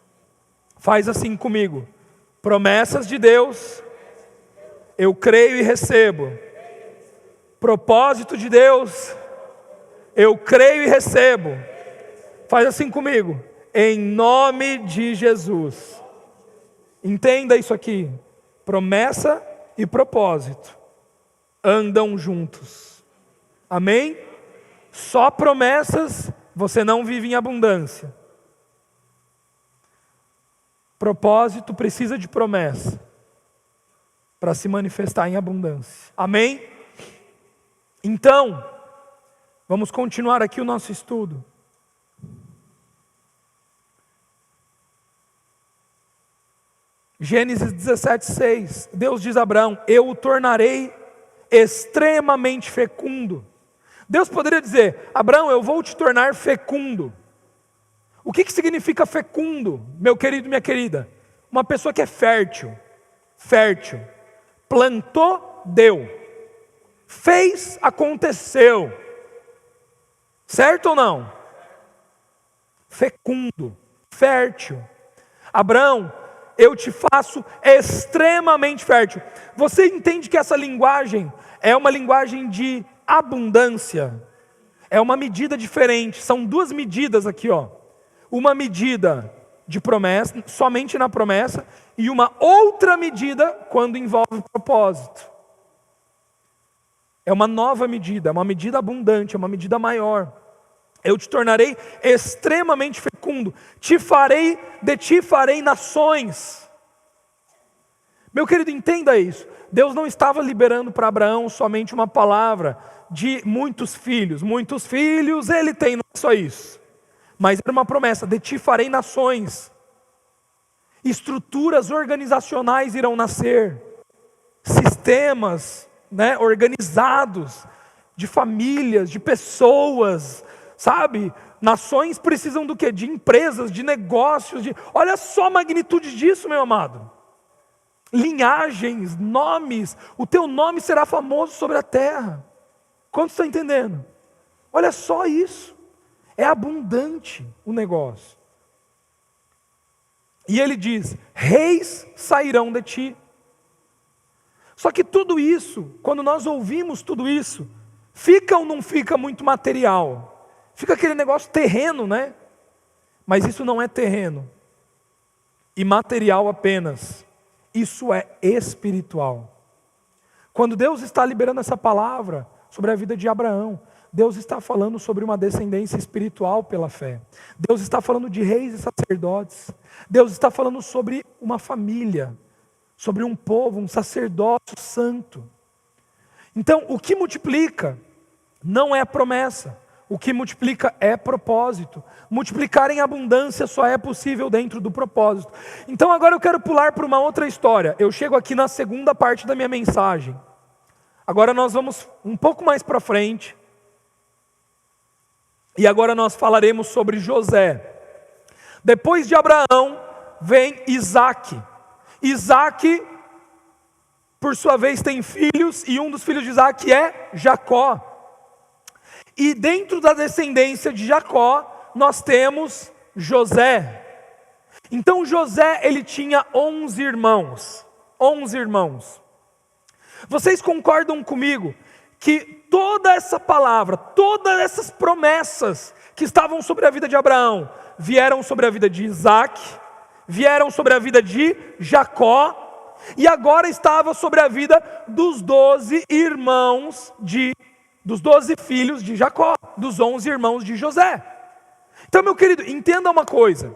Faz assim comigo. Promessas de Deus, eu creio e recebo. Propósito de Deus, eu creio e recebo. Faz assim comigo. Em nome de Jesus. Entenda isso aqui. Promessa e propósito andam juntos. Amém? Só promessas, você não vive em abundância. Propósito precisa de promessa para se manifestar em abundância. Amém? Então, vamos continuar aqui o nosso estudo. Gênesis 17:6. Deus diz a Abraão: eu o tornarei extremamente fecundo. Deus poderia dizer: Abraão, eu vou te tornar fecundo. O que significa fecundo, meu querido e minha querida? Uma pessoa que é fértil. Fértil. Plantou, deu. Fez, aconteceu. Certo ou não? Fecundo, fértil. Abraão, eu te faço extremamente fértil. Você entende que essa linguagem é uma linguagem de abundância? É uma medida diferente. São duas medidas aqui, ó. Uma medida de promessa, somente na promessa, e uma outra medida quando envolve propósito. É uma nova medida, é uma medida abundante, é uma medida maior. Eu te tornarei extremamente fecundo, de ti farei nações. Meu querido, entenda isso. Deus não estava liberando para Abraão somente uma palavra de muitos filhos. Muitos filhos ele tem, não é só isso. Mas era uma promessa: de ti farei nações. Estruturas organizacionais irão nascer. Sistemas, organizados, de famílias, de pessoas, sabe? Nações precisam do quê? De empresas, de negócios, olha só a magnitude disso, meu amado. Linhagens, nomes, o teu nome será famoso sobre a terra. Quantos estão entendendo? Olha só isso. É abundante o negócio. E ele diz: reis sairão de ti. Só que tudo isso, quando nós ouvimos tudo isso, fica ou não fica muito material? Fica aquele negócio terreno, né? Mas isso não é terreno e material apenas. Isso é espiritual. Quando Deus está liberando essa palavra sobre a vida de Abraão, Deus está falando sobre uma descendência espiritual pela fé. Deus está falando de reis e sacerdotes. Deus está falando sobre uma família, sobre um povo, um sacerdócio santo. Então, o que multiplica não é a promessa. O que multiplica é propósito. Multiplicar em abundância só é possível dentro do propósito. Então agora eu quero pular para uma outra história. Eu chego aqui na segunda parte da minha mensagem. Agora nós vamos um pouco mais para frente. E agora nós falaremos sobre José. Depois de Abraão vem Isaac. Isaac, por sua vez, tem filhos, e um dos filhos de Isaac é Jacó. E dentro da descendência de Jacó, nós temos José. Então José, ele tinha 11 irmãos. 11 irmãos. Vocês concordam comigo que toda essa palavra, todas essas promessas que estavam sobre a vida de Abraão, vieram sobre a vida de Isaac, vieram sobre a vida de Jacó, e agora estava sobre a vida dos 12 irmãos dos 12 filhos de Jacó, dos 11 irmãos de José. Então, meu querido, entenda uma coisa.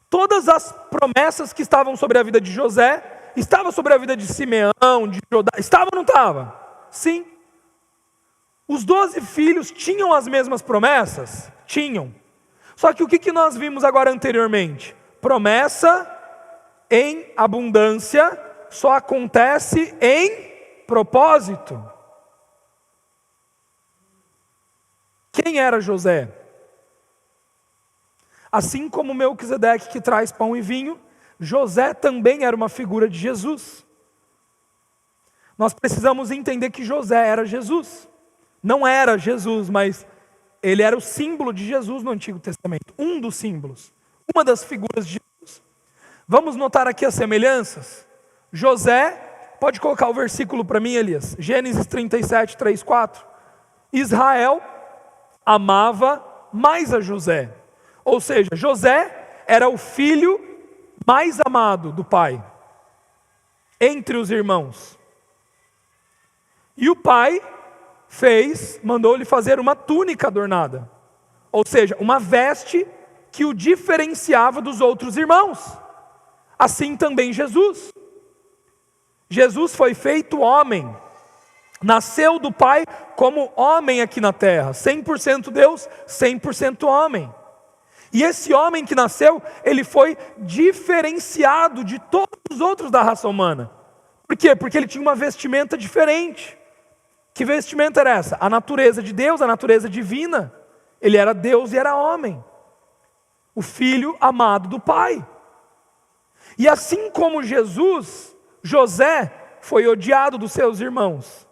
Todas as promessas que estavam sobre a vida de José, estavam sobre a vida de Simeão, de Judá, estava ou não estava? Sim. Os 12 filhos tinham as mesmas promessas? Tinham. Só que o que nós vimos agora anteriormente? Promessa em abundância só acontece em propósito. Quem era José? Assim como Melquisedeque, que traz pão e vinho, José também era uma figura de Jesus. Nós precisamos entender que José era Jesus. Não era Jesus, mas ele era o símbolo de Jesus no Antigo Testamento. Um dos símbolos, uma das figuras de Jesus. Vamos notar aqui as semelhanças? José, pode colocar o versículo para mim, Elias. Gênesis 37, 3, 4. Israel amava mais a José. Ou seja, José era o filho mais amado do pai, entre os irmãos. E o pai mandou-lhe fazer uma túnica adornada. Ou seja, uma veste que o diferenciava dos outros irmãos. Assim também Jesus. Jesus foi feito homem. Nasceu do Pai como homem aqui na terra, 100% Deus, 100% homem. E esse homem que nasceu, ele foi diferenciado de todos os outros da raça humana. Por quê? Porque ele tinha uma vestimenta diferente. Que vestimenta era essa? A natureza de Deus, a natureza divina. Ele era Deus e era homem. O filho amado do Pai. E assim como Jesus, José foi odiado dos seus irmãos.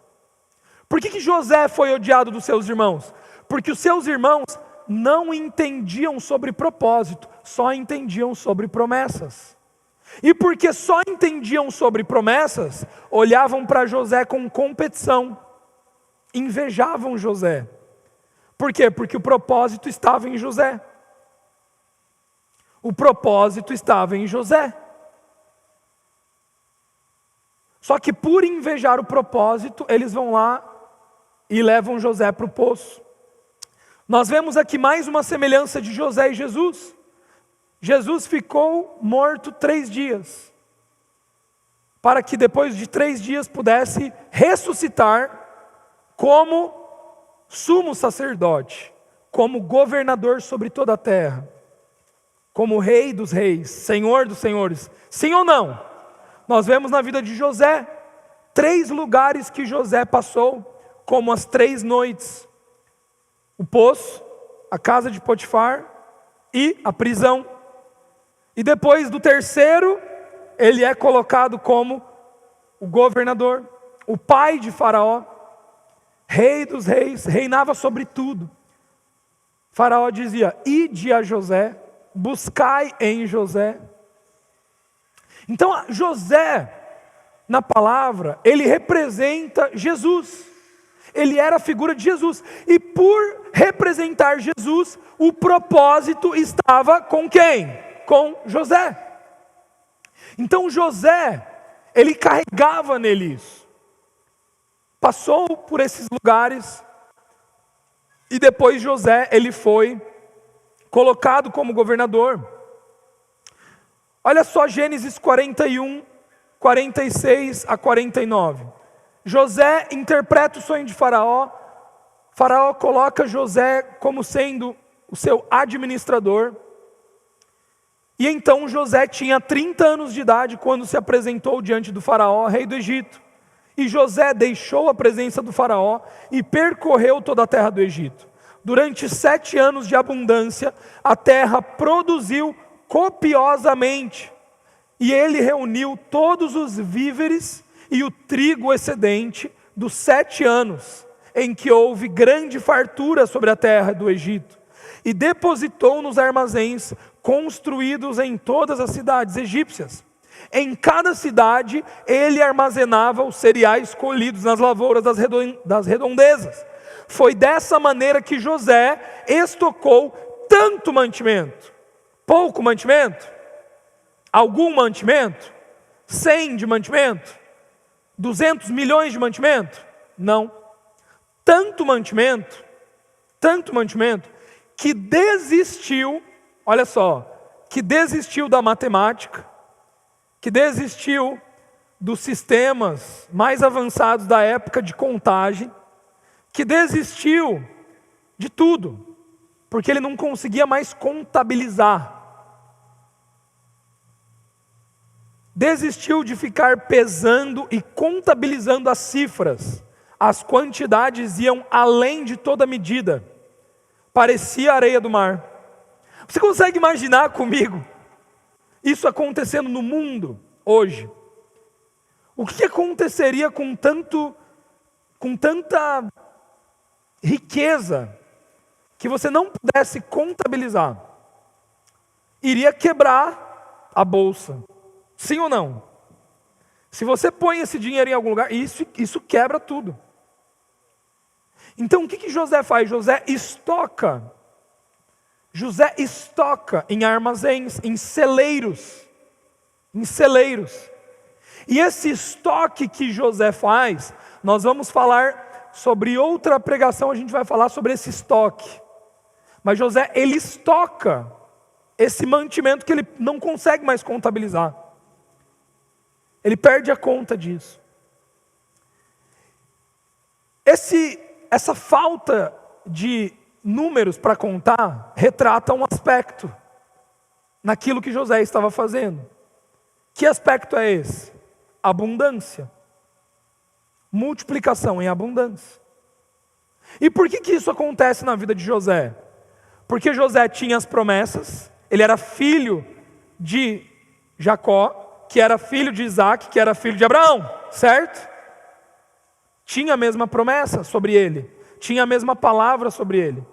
Por que José foi odiado dos seus irmãos? Porque os seus irmãos não entendiam sobre propósito, só entendiam sobre promessas. E porque só entendiam sobre promessas, olhavam para José com competição, invejavam José. Por quê? Porque o propósito estava em José. O propósito estava em José. Só que por invejar o propósito, eles vão lá e levam José para o poço. Nós vemos aqui mais uma semelhança de José e Jesus. Jesus ficou morto 3 dias, para que depois de 3 dias pudesse ressuscitar como sumo sacerdote, como governador sobre toda a terra, como rei dos reis, senhor dos senhores. Sim ou não? Nós vemos na vida de José 3 lugares que José passou, como as 3 noites: o poço, a casa de Potifar e a prisão. E depois do 3º, ele é colocado como o governador, o pai de Faraó, rei dos reis, reinava sobre tudo. Faraó dizia: ide a José, buscai em José. Então José, na palavra, ele representa Jesus. Ele era a figura de Jesus. E por representar Jesus, o propósito estava com quem? Com José. Então José, ele carregava nele isso. Passou por esses lugares. E depois José, ele foi colocado como governador. Olha só Gênesis 41, 46 a 49. José interpreta o sonho de Faraó. Faraó coloca José como sendo o seu administrador. E então José tinha 30 anos de idade quando se apresentou diante do Faraó, rei do Egito. E José deixou a presença do Faraó e percorreu toda a terra do Egito. Durante 7 anos de abundância, a terra produziu copiosamente. E ele reuniu todos os víveres e o trigo excedente dos 7 anos, em que houve grande fartura sobre a terra do Egito, e depositou nos armazéns construídos em todas as cidades egípcias. Em cada cidade, ele armazenava os cereais colhidos nas lavouras das redondezas. Foi dessa maneira que José estocou tanto mantimento. Pouco mantimento? Algum mantimento? 100 de mantimento? 200 milhões de mantimento? Não. Tanto mantimento, que desistiu, olha só, que desistiu da matemática, que desistiu dos sistemas mais avançados da época de contagem, que desistiu de tudo, porque ele não conseguia mais contabilizar. desistiu de ficar pesando e contabilizando as cifras. As quantidades iam além de toda medida. Parecia a areia do mar. Você consegue imaginar comigo isso acontecendo no mundo hoje? O que aconteceria com tanta riqueza que você não pudesse contabilizar? Iria quebrar a bolsa. Sim ou não? Se você põe esse dinheiro em algum lugar, isso quebra tudo. Então o que José faz? José estoca em armazéns, em celeiros. E esse estoque que José faz, nós vamos falar sobre outra pregação, a gente vai falar sobre esse estoque. Mas José, ele estoca esse mantimento que ele não consegue mais contabilizar. Ele perde a conta disso. Essa falta de números para contar retrata um aspecto naquilo que José estava fazendo. Que aspecto é esse? Abundância. Multiplicação em abundância. E por que isso acontece na vida de José? Porque José tinha as promessas, ele era filho de Jacó, que era filho de Isaac, que era filho de Abraão, certo? Tinha a mesma promessa sobre ele, tinha a mesma palavra sobre ele.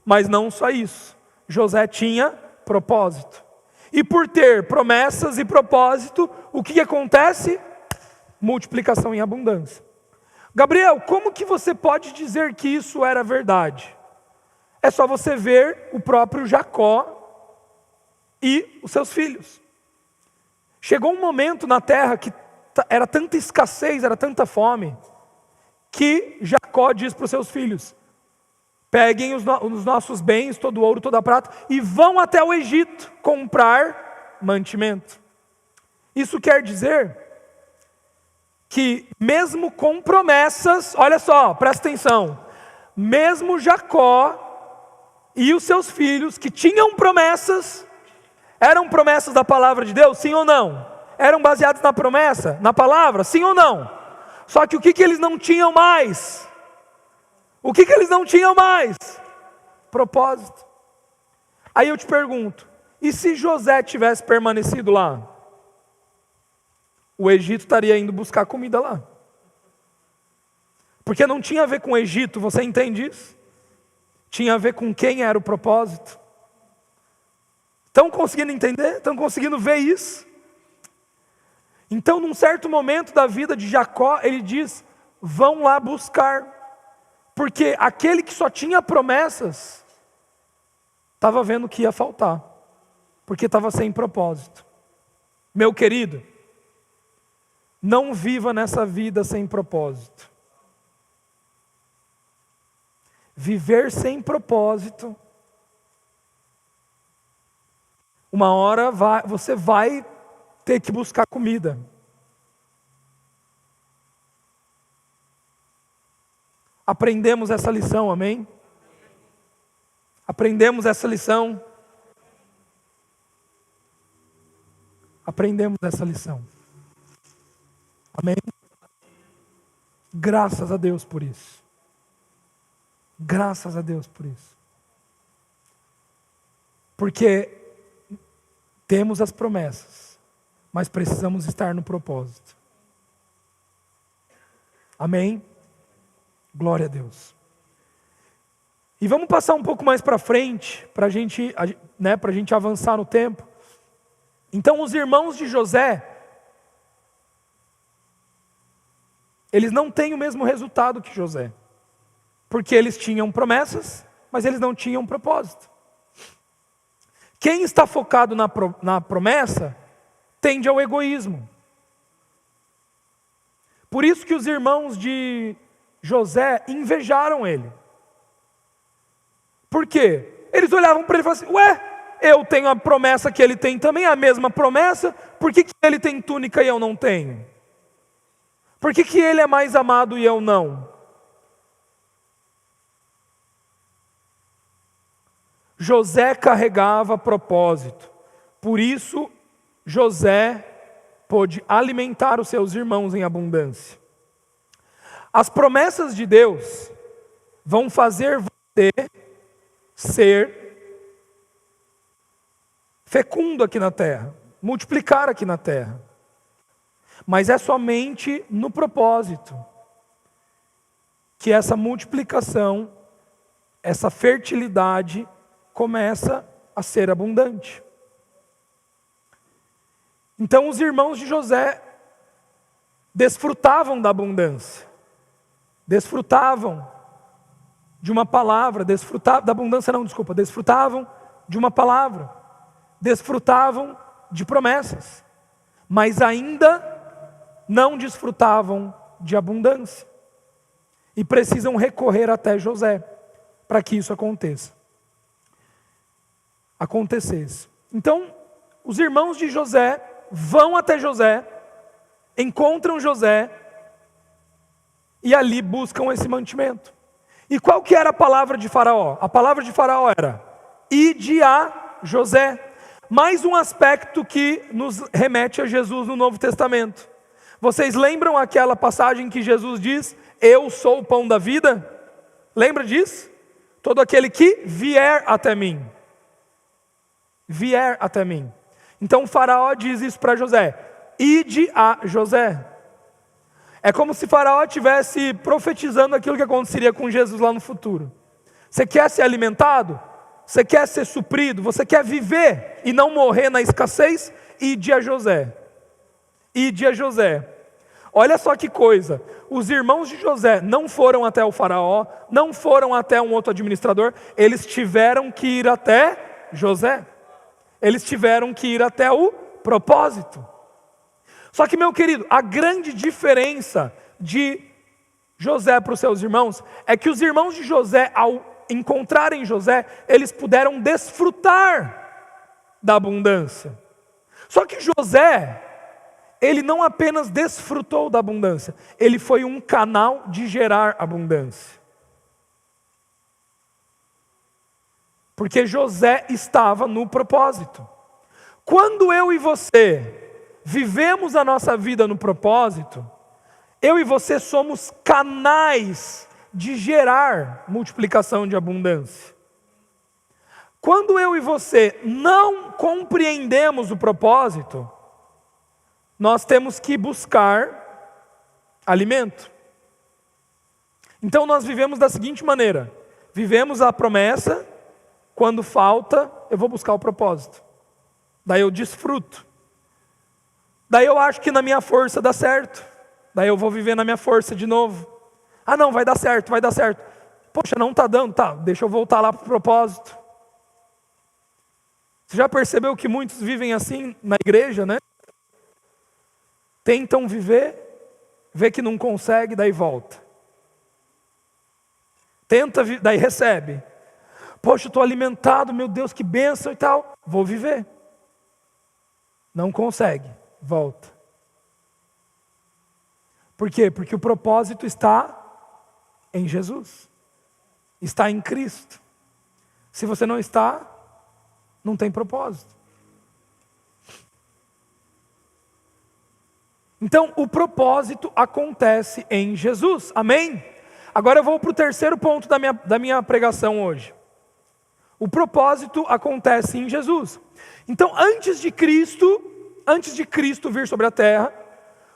Mas não só isso, José tinha propósito. E por ter promessas e propósito, o que acontece? Multiplicação em abundância. Gabriel, como que você pode dizer que isso era verdade? É só você ver o próprio Jacó e os seus filhos. Chegou um momento na terra que era tanta escassez, era tanta fome, que Jacó diz para os seus filhos: peguem os nossos bens, todo o ouro, toda a prata, e vão até o Egito comprar mantimento. Isso quer dizer que mesmo com promessas, olha só, presta atenção, mesmo Jacó e os seus filhos que tinham promessas, eram promessas da palavra de Deus, sim ou não? Eram baseados na promessa, na palavra, sim ou não? Só que o que eles não tinham mais? O que eles não tinham mais? Propósito. Aí eu te pergunto, e se José tivesse permanecido lá? O Egito estaria indo buscar comida lá. Porque não tinha a ver com o Egito, você entende isso? Tinha a ver com quem era o propósito. Estão conseguindo entender? Estão conseguindo ver isso? Então, num certo momento da vida de Jacó, ele diz: vão lá buscar. Porque aquele que só tinha promessas, estava vendo que ia faltar. Porque estava sem propósito. Meu querido, não viva nessa vida sem propósito. Viver sem propósito, uma hora você vai ter que buscar comida. Aprendemos essa lição, amém? Aprendemos essa lição. Aprendemos essa lição. Amém? Graças a Deus por isso. Graças a Deus por isso. Porque temos as promessas, mas precisamos estar no propósito. Amém? Glória a Deus. E vamos passar um pouco mais para frente, para a gente avançar no tempo. Então os irmãos de José, eles não têm o mesmo resultado que José. Porque eles tinham promessas, mas eles não tinham propósito. Quem está focado na promessa, tende ao egoísmo. Por isso que os irmãos de José invejaram ele. Por quê? Eles olhavam para ele e falavam assim: eu tenho a promessa que ele tem também, a mesma promessa, por que ele tem túnica e eu não tenho? Por que ele é mais amado e eu não? José carregava propósito, por isso José pôde alimentar os seus irmãos em abundância. As promessas de Deus vão fazer você ser fecundo aqui na terra, multiplicar aqui na terra. Mas é somente no propósito que essa multiplicação, essa fertilidade começa a ser abundante. Então os irmãos de José desfrutavam da abundância, desfrutavam de uma palavra, desfrutavam de uma palavra, desfrutavam de promessas, mas ainda não desfrutavam de abundância. E precisam recorrer até José para que isso acontecesse. Então, os irmãos de José vão até José, encontram José e ali buscam esse mantimento. E qual que era a palavra de Faraó? A palavra de Faraó era: ide a José. Mais um aspecto que nos remete a Jesus no Novo Testamento. Vocês lembram aquela passagem que Jesus diz: eu sou o pão da vida? Lembra disso? Todo aquele que vier até mim. Vier até mim. Então o Faraó diz isso para José: ide a José. É como se Faraó estivesse profetizando aquilo que aconteceria com Jesus lá no futuro. Você quer ser alimentado? Você quer ser suprido? Você quer viver e não morrer na escassez? Ide a José. Ide a José. Olha só que coisa. Os irmãos de José não foram até o Faraó, não foram até um outro administrador, eles tiveram que ir até José. Eles tiveram que ir até o propósito. Só que, meu querido, a grande diferença de José para os seus irmãos é que os irmãos de José, ao encontrarem José, eles puderam desfrutar da abundância. Só que José, ele não apenas desfrutou da abundância, ele foi um canal de gerar abundância. Porque José estava no propósito. Quando eu e você vivemos a nossa vida no propósito, eu e você somos canais de gerar multiplicação de abundância. Quando eu e você não compreendemos o propósito, nós temos que buscar alimento. Então nós vivemos da seguinte maneira: vivemos a promessa, quando falta, eu vou buscar o propósito. Daí eu desfruto. Daí eu acho que na minha força dá certo. Daí eu vou viver na minha força de novo. Ah não, vai dar certo, vai dar certo. Poxa, não está dando, tá, deixa eu voltar lá para o propósito. Você já percebeu que muitos vivem assim na igreja, né? Tentam viver, vê que não consegue, daí volta. Tenta, daí recebe. Poxa, eu estou alimentado, meu Deus, que bênção e tal. Vou viver. Não consegue, volta. Por quê? Porque o propósito está em Jesus. Está em Cristo. Se você não está, não tem propósito. Então, o propósito acontece em Jesus. Amém? Agora eu vou para o terceiro ponto da minha pregação hoje. O propósito acontece em Jesus. Então, antes de Cristo vir sobre a terra,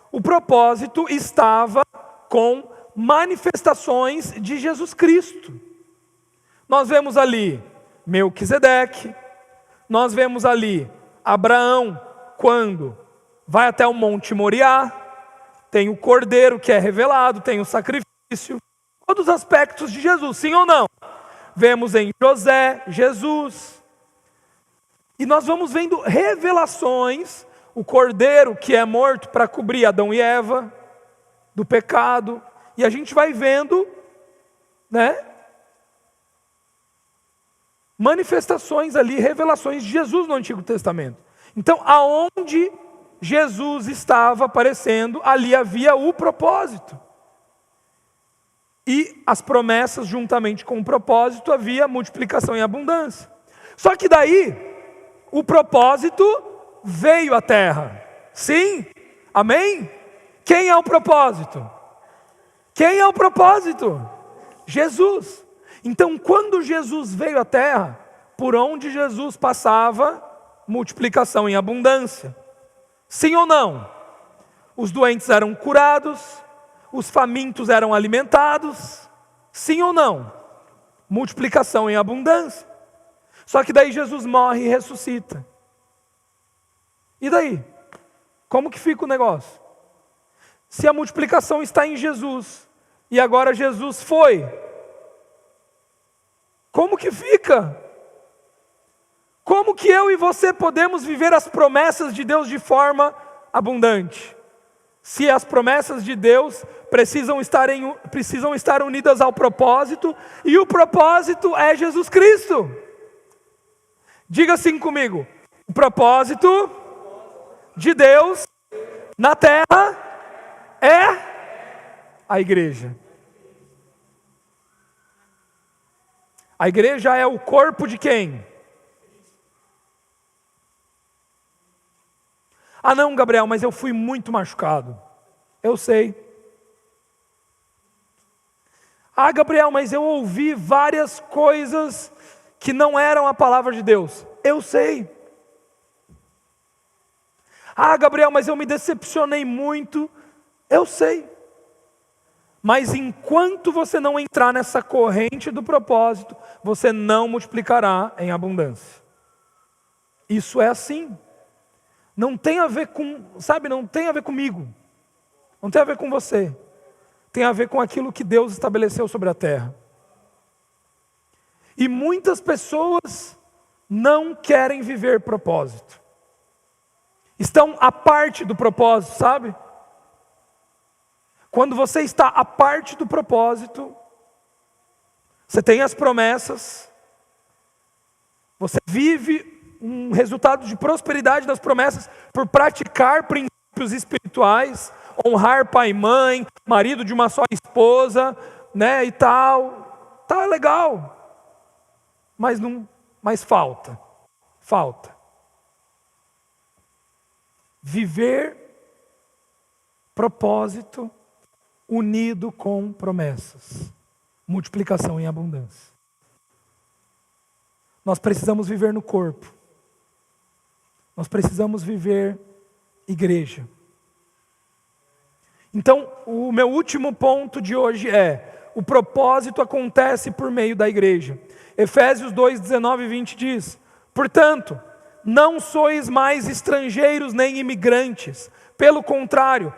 o propósito estava com manifestações de Jesus Cristo. Nós vemos ali Melquisedeque, nós vemos ali Abraão, quando vai até o Monte Moriá, tem o cordeiro que é revelado, tem o sacrifício, todos os aspectos de Jesus, sim ou não? Vemos em José, Jesus, e nós vamos vendo revelações, o cordeiro que é morto para cobrir Adão e Eva do pecado, e a gente vai vendo, né, manifestações ali, revelações de Jesus no Antigo Testamento. Então, aonde Jesus estava aparecendo, ali havia o propósito. E as promessas, juntamente com o propósito, havia multiplicação e abundância. Só que daí, o propósito veio à terra. Sim, Amém? Quem é o propósito? Quem é o propósito? Jesus. Então, quando Jesus veio à terra, por onde Jesus passava, multiplicação em abundância. Sim ou não? Os doentes eram curados, os famintos eram alimentados. Sim ou não? Multiplicação em abundância. Só que daí Jesus morre e ressuscita. E daí? Como que fica o negócio? Se a multiplicação está em Jesus, e agora Jesus foi, como que fica? Como que eu e você podemos viver as promessas de Deus de forma abundante? Se as promessas de Deus precisam estar unidas ao propósito, e o propósito é Jesus Cristo. Diga assim comigo: o propósito de Deus na terra é a igreja. A igreja é o corpo de quem? Ah não, Gabriel, mas eu fui muito machucado. Eu sei. Ah, Gabriel, mas eu ouvi várias coisas que não eram a palavra de Deus. Eu sei. Ah, Gabriel, mas eu me decepcionei muito. Eu sei. Mas enquanto você não entrar nessa corrente do propósito, você não multiplicará em abundância. Isso é assim. Não tem a ver com, sabe, não tem a ver comigo. Não tem a ver com você. Tem a ver com aquilo que Deus estabeleceu sobre a terra. E muitas pessoas não querem viver propósito. Estão à parte do propósito, sabe? Quando você está à parte do propósito, você tem as promessas, você vive um resultado de prosperidade das promessas por praticar princípios espirituais, honrar pai e mãe, marido de uma só esposa, né, e tal. Tá legal. Mas falta. Viver propósito unido com promessas. Multiplicação em abundância. Nós precisamos viver no corpo. Nós precisamos viver igreja. Então, o meu último ponto de hoje é: o propósito acontece por meio da igreja. Efésios 2, 19 e 20 diz: portanto, não sois mais estrangeiros nem imigrantes, pelo contrário,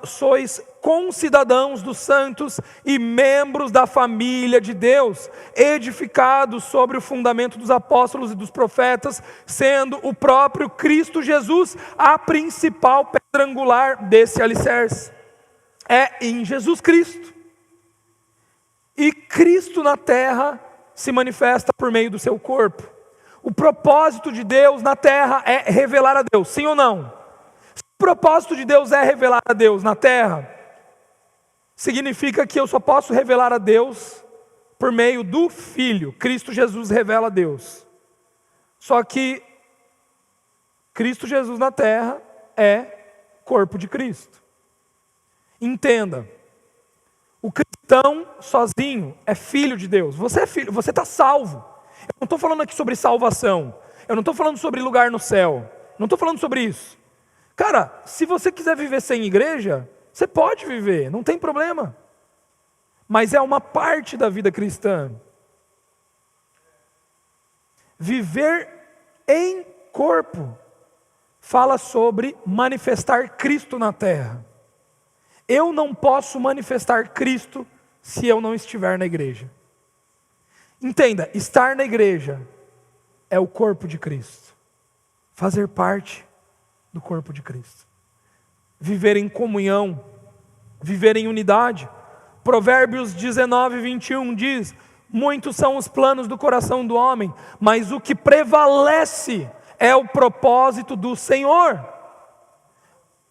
sois concidadãos dos santos e membros da família de Deus, edificados sobre o fundamento dos apóstolos e dos profetas, sendo o próprio Cristo Jesus a principal pedra angular desse alicerce. É em Jesus Cristo. E Cristo na terra se manifesta por meio do seu corpo. O propósito de Deus na terra é revelar a Deus, sim ou não? Se o propósito de Deus é revelar a Deus na terra, significa que eu só posso revelar a Deus por meio do Filho. Cristo Jesus revela a Deus. Só que Cristo Jesus na terra é corpo de Cristo. Entenda, o cristão sozinho é filho de Deus. Você é filho, você está salvo. Eu não estou falando aqui sobre salvação. Eu não estou falando sobre lugar no céu. Não estou falando sobre isso. Cara, se você quiser viver sem igreja, você pode viver, não tem problema. Mas é uma parte da vida cristã. Viver em corpo fala sobre manifestar Cristo na terra. Eu não posso manifestar Cristo se eu não estiver na igreja. Entenda, estar na igreja é o corpo de Cristo. Fazer parte do corpo de Cristo. Viver em comunhão, viver em unidade. Provérbios 19, 21 diz: muitos são os planos do coração do homem, mas o que prevalece é o propósito do Senhor.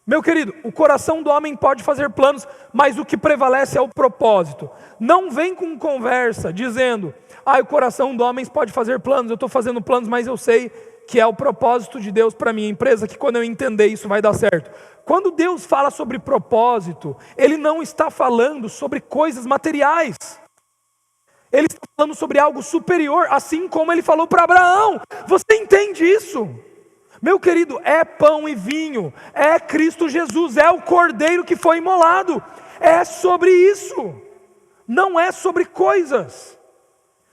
Meu querido, o coração do homem pode fazer planos, mas o que prevalece é o propósito. Não vem com conversa dizendo: o coração do homem pode fazer planos, eu estou fazendo planos, mas eu sei que é o propósito de Deus para minha empresa, que quando eu entender isso vai dar certo. Quando Deus fala sobre propósito, Ele não está falando sobre coisas materiais. Ele está falando sobre algo superior, assim como Ele falou para Abraão. Você entende isso? Meu querido, é pão e vinho, é Cristo Jesus, é o Cordeiro que foi imolado. É sobre isso, não é sobre coisas.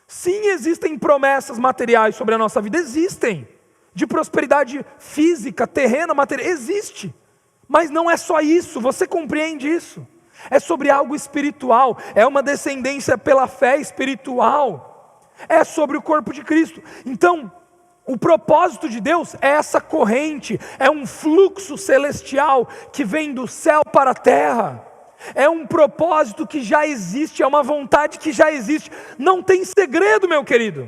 Sim, existem promessas materiais sobre a nossa vida, existem. De prosperidade física, terrena, material, existe. Mas não é só isso, você compreende isso? É sobre algo espiritual, é uma descendência pela fé espiritual, é sobre o corpo de Cristo. Então, o propósito de Deus é essa corrente, é um fluxo celestial que vem do céu para a terra. É um propósito que já existe, é uma vontade que já existe. Não tem segredo, meu querido.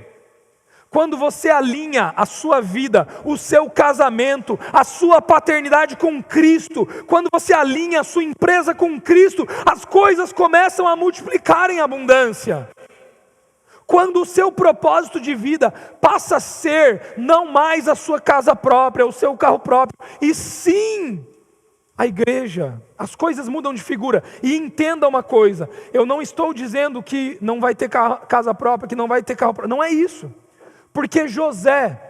Quando você alinha a sua vida, o seu casamento, a sua paternidade com Cristo, quando você alinha a sua empresa com Cristo, as coisas começam a multiplicar em abundância. Quando o seu propósito de vida passa a ser não mais a sua casa própria, o seu carro próprio, e sim a igreja, as coisas mudam de figura. E entenda uma coisa, eu não estou dizendo que não vai ter casa própria, que não vai ter carro próprio, não é isso. Porque José,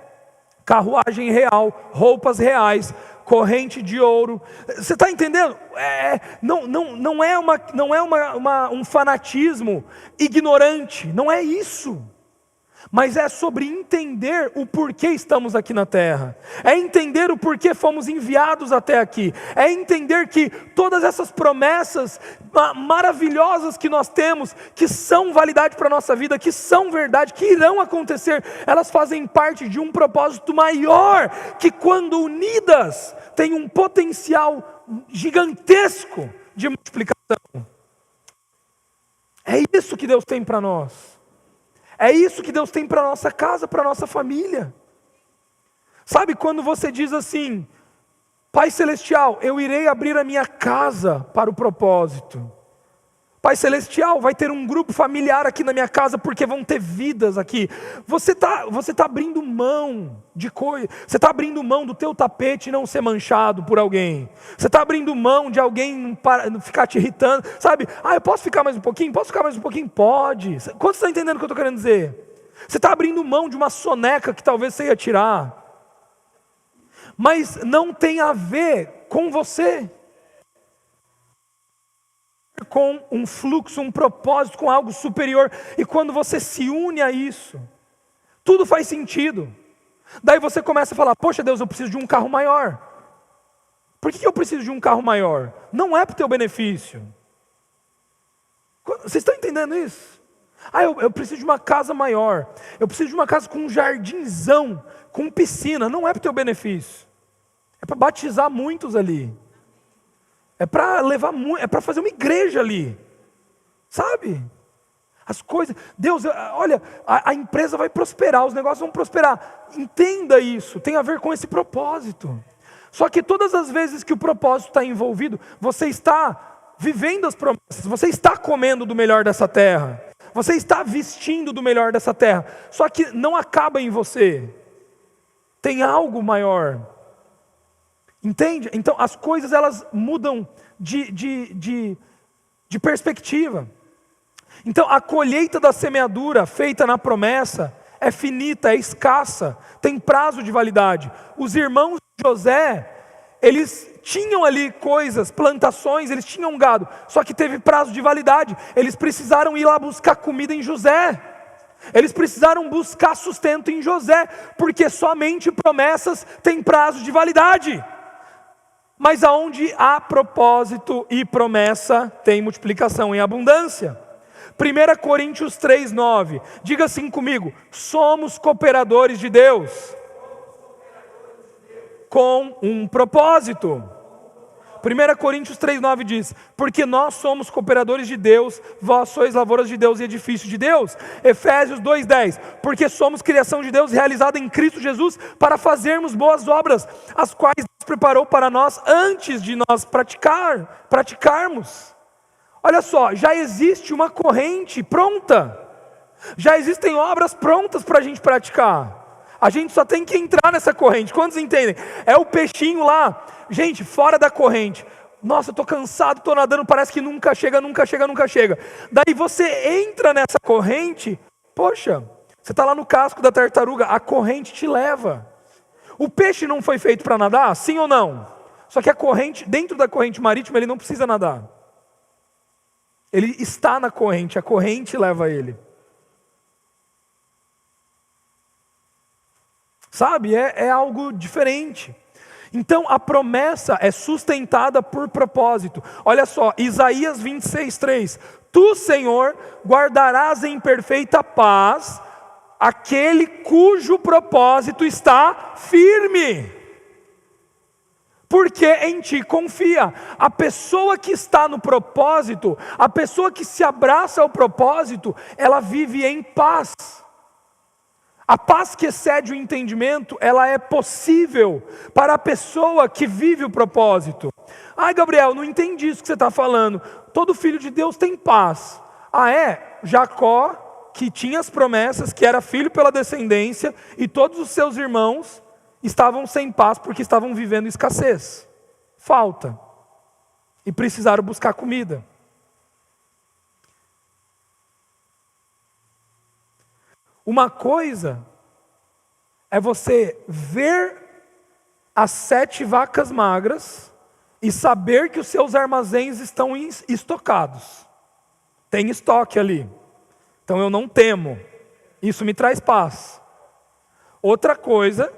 carruagem real, roupas reais, corrente de ouro, você está entendendo? Não é um fanatismo ignorante, não é isso. Mas é sobre entender o porquê estamos aqui na terra, é entender o porquê fomos enviados até aqui, é entender que todas essas promessas maravilhosas que nós temos, que são validade para a nossa vida, que são verdade, que irão acontecer, elas fazem parte de um propósito maior, que quando unidas, tem um potencial gigantesco de multiplicação. É isso que Deus tem para nós. É isso que Deus tem para a nossa casa, para a nossa família. Sabe quando você diz assim, Pai Celestial, eu irei abrir a minha casa para o propósito. Pai Celestial, vai ter um grupo familiar aqui na minha casa, porque vão ter vidas aqui. Você tá abrindo mão de coisa. Você está abrindo mão do teu tapete não ser manchado por alguém. Você está abrindo mão de alguém não ficar te irritando. Sabe, eu posso ficar mais um pouquinho? Posso ficar mais um pouquinho? Pode. Quanto você está entendendo o que eu estou querendo dizer? Você está abrindo mão de uma soneca que talvez você ia tirar. Mas não tem a ver com você. Com um fluxo, um propósito, com algo superior. E quando você se une a isso, tudo faz sentido. Daí você começa a falar, poxa Deus, eu preciso de um carro maior. Por que eu preciso de um carro maior? Não é para o teu benefício. Vocês estão entendendo isso? Eu preciso de uma casa maior. Eu preciso de uma casa com um jardinzão, com piscina. Não é para o teu benefício. É para batizar muitos ali. É para levar muito, é para fazer uma igreja ali, sabe? As coisas, Deus, olha, a empresa vai prosperar, os negócios vão prosperar. Entenda isso, tem a ver com esse propósito. Só que todas as vezes que o propósito está envolvido, você está vivendo as promessas, você está comendo do melhor dessa terra, você está vestindo do melhor dessa terra. Só que não acaba em você, tem algo maior. Entende? Então as coisas elas mudam de perspectiva. Então a colheita da semeadura feita na promessa é finita, é escassa, tem prazo de validade. Os irmãos de José, eles tinham ali coisas, plantações, eles tinham gado, só que teve prazo de validade. Eles precisaram ir lá buscar comida em José. Eles precisaram buscar sustento em José, porque somente promessas têm prazo de validade. Mas aonde há propósito e promessa, tem multiplicação em abundância. 1 Coríntios 3:9, diga assim comigo, somos cooperadores de Deus, com um propósito. 1 Coríntios 3:9 diz, porque nós somos cooperadores de Deus, vós sois lavouras de Deus e edifício de Deus. Efésios 2:10, porque somos criação de Deus realizada em Cristo Jesus para fazermos boas obras, as quais Deus preparou para nós antes de nós praticarmos. Olha só, já existe uma corrente pronta, já existem obras prontas para a gente praticar. A gente só tem que entrar nessa corrente. Quantos entendem? É o peixinho lá, gente, fora da corrente. Nossa, eu estou cansado, estou nadando, parece que nunca chega, nunca chega, nunca chega. Daí você entra nessa corrente, poxa, você está lá no casco da tartaruga, a corrente te leva. O peixe não foi feito para nadar? Sim ou não? Só que a corrente, dentro da corrente marítima, ele não precisa nadar. Ele está na corrente, a corrente leva ele. Sabe, é algo diferente. Então a promessa é sustentada por propósito. Olha só, Isaías 26:3. Tu, Senhor, guardarás em perfeita paz aquele cujo propósito está firme, porque em ti confia. A pessoa que está no propósito, a pessoa que se abraça ao propósito, ela vive em paz. A paz que excede o entendimento, ela é possível para a pessoa que vive o propósito. Ai, Gabriel, não entendi isso que você está falando. Todo filho de Deus tem paz. Ah, é? Jacó, que tinha as promessas, que era filho pela descendência, e todos os seus irmãos estavam sem paz porque estavam vivendo escassez, falta, e precisaram buscar comida. Uma coisa é você ver as 7 vacas magras e saber que os seus armazéns estão estocados. Tem estoque ali. Então eu não temo. Isso me traz paz. Outra coisa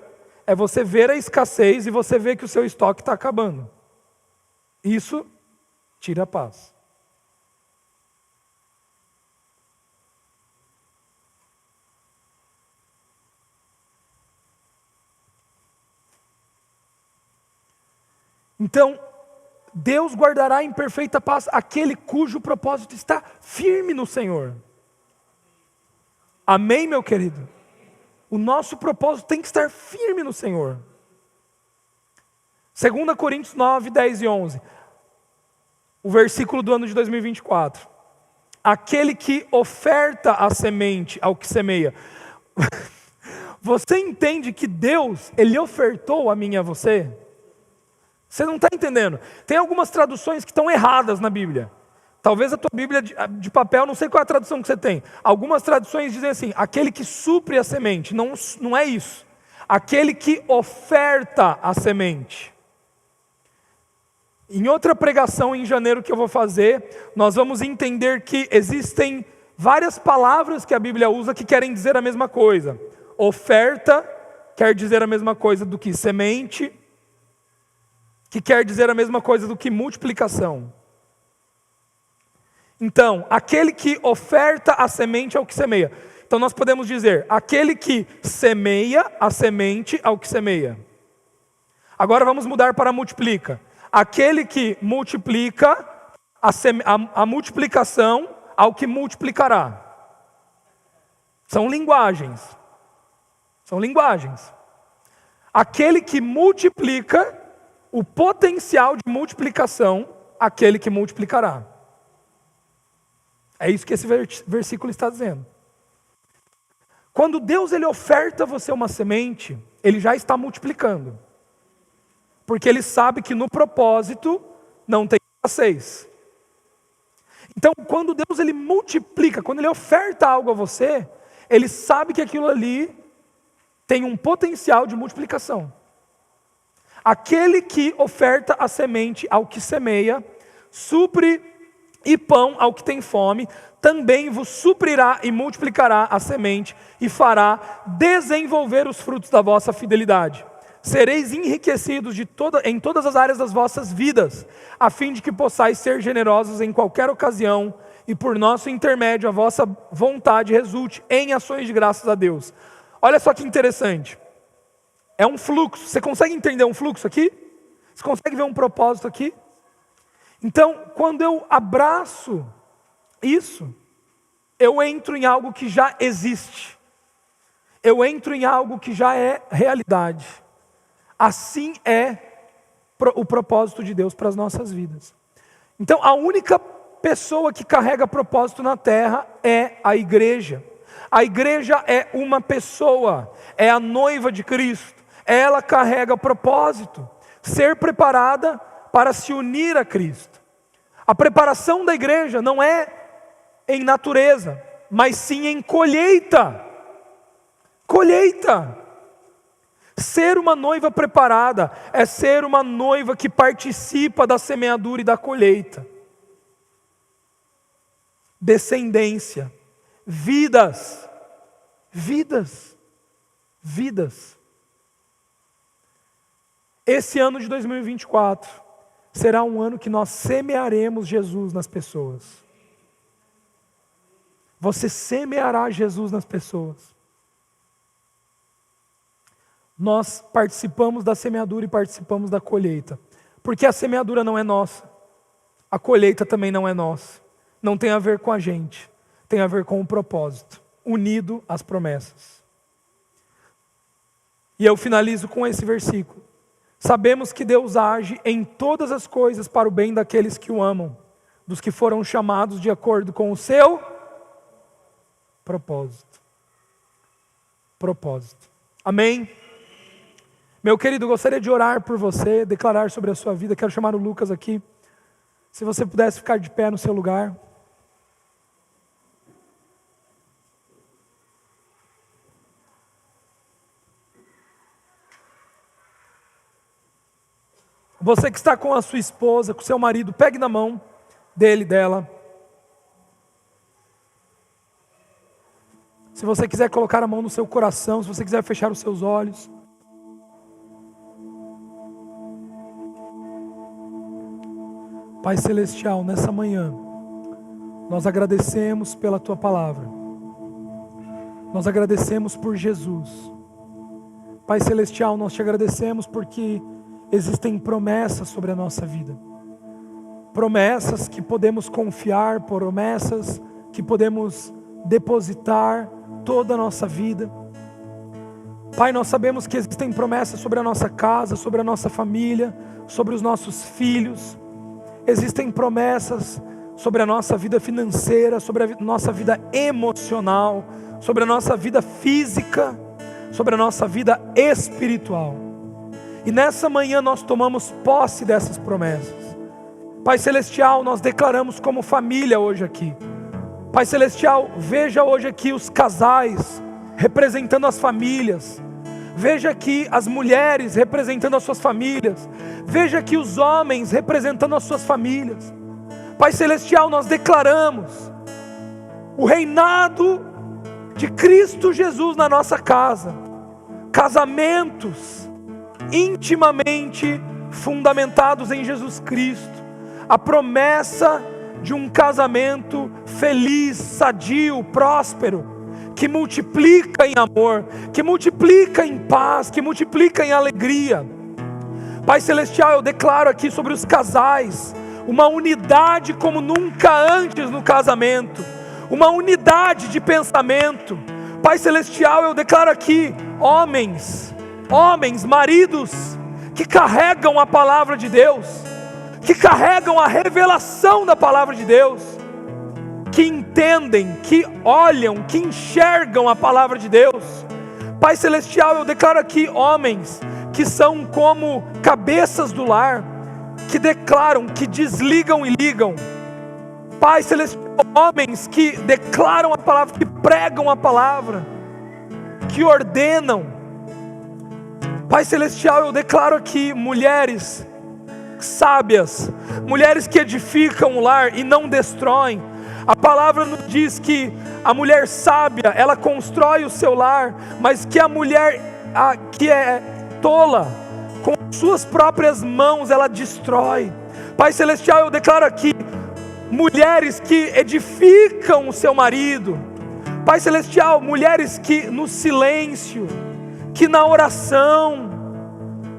é você ver a escassez e você ver que o seu estoque está acabando. Isso tira a paz. Então, Deus guardará em perfeita paz aquele cujo propósito está firme no Senhor. Amém, meu querido? O nosso propósito tem que estar firme no Senhor. 2 Coríntios 9, 10 e 11. O versículo do ano de 2024. Aquele que oferta a semente ao que semeia. Você entende que Deus, Ele ofertou a mim e a você? Você não está entendendo. Tem algumas traduções que estão erradas na Bíblia. Talvez a tua Bíblia de papel, não sei qual é a tradução que você tem. Algumas traduções dizem assim, aquele que supre a semente. Não é isso. Aquele que oferta a semente. Em outra pregação em janeiro que eu vou fazer, nós vamos entender que existem várias palavras que a Bíblia usa que querem dizer a mesma coisa. Oferta quer dizer a mesma coisa do que semente, que quer dizer a mesma coisa do que multiplicação. Então, aquele que oferta a semente ao que semeia. Então nós podemos dizer, aquele que semeia a semente ao que semeia. Agora vamos mudar para multiplica. Aquele que multiplica a multiplicação ao que multiplicará. São linguagens. São linguagens. Aquele que multiplica o potencial de multiplicação, aquele que multiplicará. É isso que esse versículo está dizendo. Quando Deus ele oferta a você uma semente, Ele já está multiplicando. Porque Ele sabe que no propósito não tem escassez. Então, quando Deus ele multiplica, quando Ele oferta algo a você, Ele sabe que aquilo ali tem um potencial de multiplicação. Aquele que oferta a semente ao que semeia, supre e pão ao que tem fome, também vos suprirá e multiplicará a semente e fará desenvolver os frutos da vossa fidelidade. Sereis enriquecidos em todas as áreas das vossas vidas, a fim de que possais ser generosos em qualquer ocasião e por nosso intermédio a vossa vontade resulte em ações de graças a Deus. Olha só que interessante. É um fluxo. Você consegue entender um fluxo aqui? Você consegue ver um propósito aqui? Então, quando eu abraço isso, eu entro em algo que já existe. Eu entro em algo que já é realidade. Assim é o propósito de Deus para as nossas vidas. Então, a única pessoa que carrega propósito na terra é a igreja. A igreja é uma pessoa, é a noiva de Cristo. Ela carrega propósito, ser preparada para se unir a Cristo. A preparação da igreja não é em natureza, mas sim em colheita. Colheita. Ser uma noiva preparada é ser uma noiva que participa da semeadura e da colheita. Descendência, vidas, vidas, vidas. Esse ano de 2024 será um ano que nós semearemos Jesus nas pessoas. Você semeará Jesus nas pessoas. Nós participamos da semeadura e participamos da colheita. Porque a semeadura não é nossa. A colheita também não é nossa. Não tem a ver com a gente. Tem a ver com o propósito. Unido às promessas. E eu finalizo com esse versículo. Sabemos que Deus age em todas as coisas para o bem daqueles que o amam. Dos que foram chamados de acordo com o seu propósito. Propósito. Amém? Meu querido, gostaria de orar por você, declarar sobre a sua vida. Quero chamar o Lucas aqui. Se você pudesse ficar de pé no seu lugar. Você que está com a sua esposa, com o seu marido, pegue na mão dele, dela. Se você quiser colocar a mão no seu coração, se você quiser fechar os seus olhos. Pai Celestial, nessa manhã, nós agradecemos pela Tua palavra. Nós agradecemos por Jesus. Pai Celestial, nós Te agradecemos porque existem promessas sobre a nossa vida. Promessas que podemos confiar, promessas que podemos depositar toda a nossa vida. Pai, nós sabemos que existem promessas sobre a nossa casa, sobre a nossa família, sobre os nossos filhos. Existem promessas sobre a nossa vida financeira, sobre a nossa vida emocional, sobre a nossa vida física, sobre a nossa vida espiritual. E nessa manhã nós tomamos posse dessas promessas. Pai Celestial, nós declaramos como família hoje aqui. Pai Celestial, veja hoje aqui os casais representando as famílias. Veja aqui as mulheres representando as suas famílias. Veja aqui os homens representando as suas famílias. Pai Celestial, nós declaramos o reinado de Cristo Jesus na nossa casa. Casamentos intimamente fundamentados em Jesus Cristo. A promessa de um casamento feliz, sadio, próspero, que multiplica em amor, que multiplica em paz, que multiplica em alegria. Pai Celestial, eu declaro aqui sobre os casais, uma unidade como nunca antes no casamento, uma unidade de pensamento. Pai Celestial, eu declaro aqui, homens, maridos, que carregam a palavra de Deus, que carregam a revelação da palavra de Deus, que entendem, que olham, que enxergam a palavra de Deus. Pai Celestial, eu declaro aqui homens que são como cabeças do lar, que declaram, que desligam e ligam. Pai Celestial, homens que declaram a palavra, que pregam a palavra, que ordenam. Pai Celestial, eu declaro aqui mulheres sábias, mulheres que edificam o lar e não destroem. A palavra nos diz que a mulher sábia, ela constrói o seu lar, mas que a mulher que é tola, com suas próprias mãos ela destrói. Pai Celestial, eu declaro aqui mulheres que edificam o seu marido. Pai Celestial, mulheres que no silêncio, que na oração,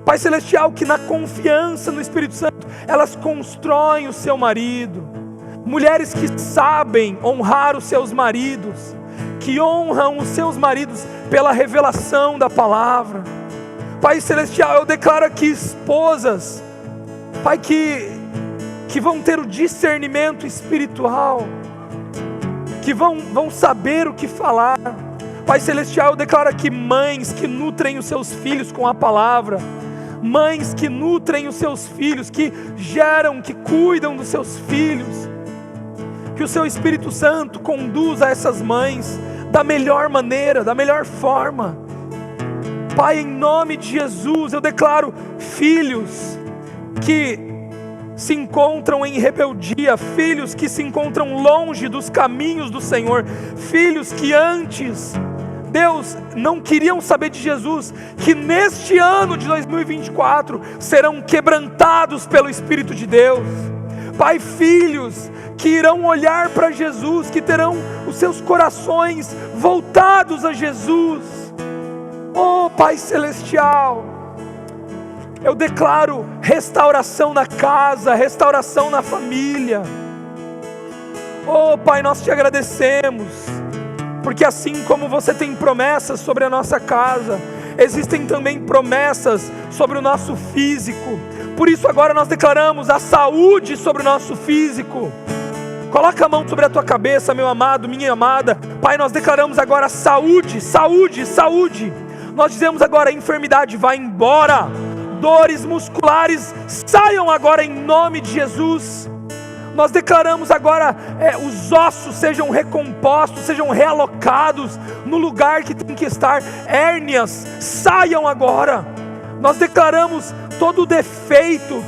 Pai Celestial, que na confiança no Espírito Santo, elas constroem o seu marido. Mulheres que sabem honrar os seus maridos, que honram os seus maridos pela revelação da palavra. Pai Celestial, eu declaro aqui esposas, Pai, que vão ter o discernimento espiritual, que vão saber o que falar. Pai Celestial, eu declaro aqui mães que nutrem os seus filhos com a palavra, mães que nutrem os seus filhos, que geram, que cuidam dos seus filhos, que o seu Espírito Santo conduza essas mães da melhor maneira, da melhor forma. Pai, em nome de Jesus, eu declaro filhos que se encontram em rebeldia, filhos que se encontram longe dos caminhos do Senhor, filhos que antes, Deus, não queriam saber de Jesus, que neste ano de 2024 serão quebrantados pelo Espírito de Deus. Pai, filhos que irão olhar para Jesus, que terão os seus corações voltados a Jesus. Oh Pai Celestial, eu declaro restauração na casa, restauração na família. Oh Pai, nós te agradecemos, porque assim como você tem promessas sobre a nossa casa, existem também promessas sobre o nosso físico. Por isso agora nós declaramos a saúde sobre o nosso físico. Coloca a mão sobre a tua cabeça, meu amado, minha amada. Pai, nós declaramos agora saúde, saúde, saúde. Nós dizemos agora: a enfermidade vai embora, dores musculares saiam agora em nome de Jesus. Nós declaramos agora, os ossos sejam recompostos, sejam realocados no lugar que tem que estar. Hérnias saiam agora. Nós declaramos todo defeito,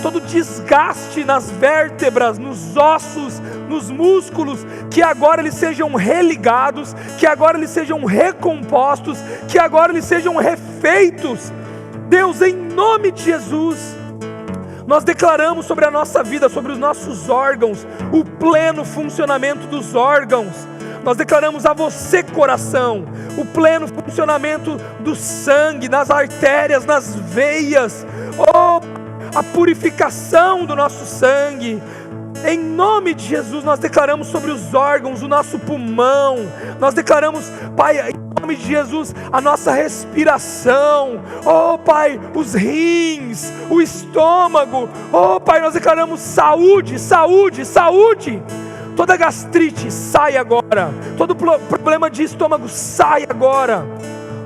todo desgaste nas vértebras, nos ossos, nos músculos, que agora eles sejam religados, que agora eles sejam recompostos, que agora eles sejam refeitos. Deus, em nome de Jesus, nós declaramos sobre a nossa vida, sobre os nossos órgãos, o pleno funcionamento dos órgãos. Nós declaramos a você, coração, o pleno funcionamento do sangue, nas artérias, nas veias, oh, a purificação do nosso sangue. Em nome de Jesus, nós declaramos sobre os órgãos, o nosso pulmão. Nós declaramos, Pai, em nome de Jesus, a nossa respiração. Oh Pai, os rins, o estômago. Oh Pai, nós declaramos saúde, saúde, saúde. Toda gastrite sai agora, todo problema de estômago sai agora.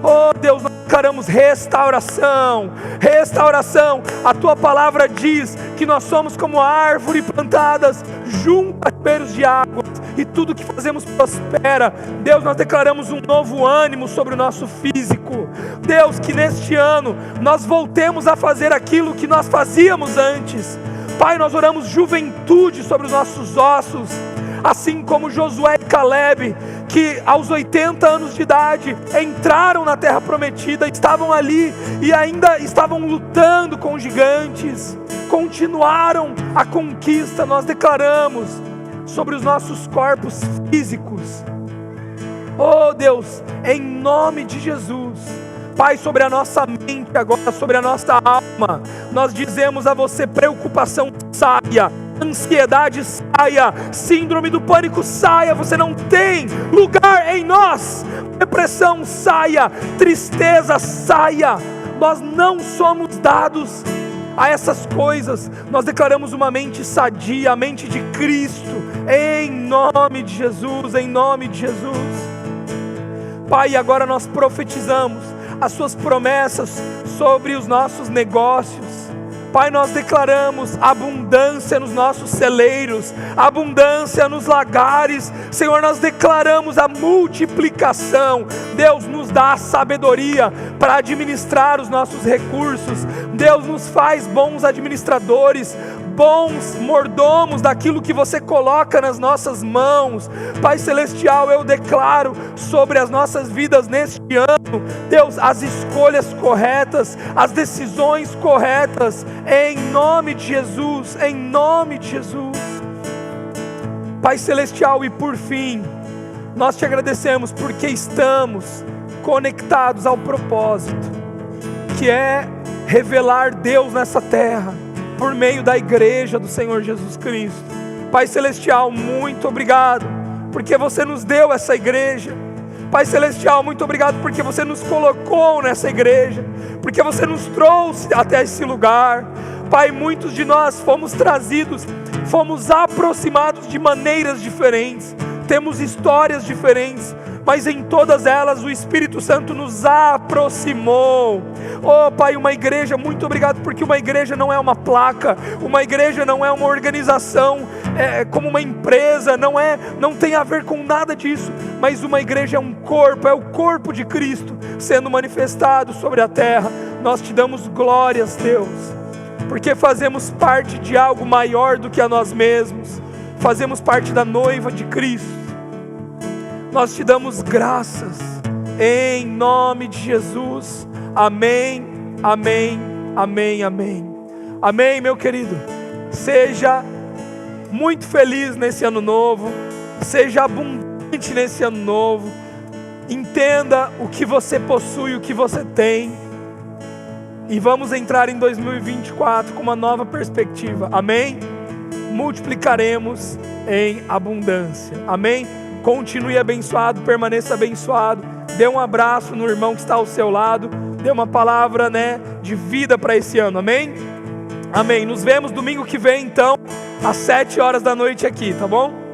Oh Deus, nós declaramos restauração, restauração. A tua palavra diz que nós somos como árvore plantadas junto a ribeiros de águas, e tudo que fazemos prospera. Deus, nós declaramos um novo ânimo sobre o nosso físico. Deus, que neste ano nós voltemos a fazer aquilo que nós fazíamos antes. Pai, nós oramos juventude sobre os nossos ossos, assim como Josué e Caleb, que aos 80 anos de idade entraram na terra prometida, estavam ali e ainda estavam lutando com gigantes, continuaram a conquista. Nós declaramos sobre os nossos corpos físicos, oh Deus, em nome de Jesus, Pai, sobre a nossa mente agora, sobre a nossa alma, nós dizemos a você: preocupação saia, ansiedade saia, síndrome do pânico saia, você não tem lugar em nós. Depressão saia, tristeza saia. Nós não somos dados a essas coisas. Nós declaramos uma mente sadia, a mente de Cristo, em nome de Jesus, em nome de Jesus. Pai, agora nós profetizamos as suas promessas sobre os nossos negócios. Pai, nós declaramos abundância nos nossos celeiros, abundância nos lagares. Senhor, nós declaramos a multiplicação. Deus, nos dá a sabedoria para administrar os nossos recursos. Deus, nos faz bons administradores, bons mordomos daquilo que você coloca nas nossas mãos. Pai Celestial, eu declaro sobre as nossas vidas neste ano, Deus, as escolhas corretas, as decisões corretas, em nome de Jesus, em nome de Jesus. Pai Celestial, e por fim, nós te agradecemos porque estamos conectados ao propósito, que é revelar Deus nessa terra, por meio da igreja do Senhor Jesus Cristo. Pai Celestial, muito obrigado, porque você nos deu essa igreja. Pai Celestial, muito obrigado porque você nos colocou nessa igreja, porque você nos trouxe até esse lugar. Pai, muitos de nós fomos trazidos, fomos aproximados de maneiras diferentes, temos histórias diferentes, mas em todas elas o Espírito Santo nos aproximou. Oh Pai, uma igreja, muito obrigado, porque uma igreja não é uma placa, uma igreja não é uma organização, como uma empresa, não tem a ver com nada disso, mas uma igreja é um corpo, é o corpo de Cristo sendo manifestado sobre a terra. Nós te damos glórias, Deus, porque fazemos parte de algo maior do que a nós mesmos, fazemos parte da noiva de Cristo. Nós te damos graças, em nome de Jesus, amém, amém, amém, amém, amém, meu querido. Seja muito feliz nesse ano novo, seja abundante nesse ano novo, entenda o que você possui, o que você tem, e vamos entrar em 2024 com uma nova perspectiva, amém? Multiplicaremos em abundância, amém? Continue abençoado, permaneça abençoado, dê um abraço no irmão que está ao seu lado, dê uma palavra, de vida para esse ano, amém? Amém, nos vemos domingo que vem então, às 7 horas da noite aqui, tá bom?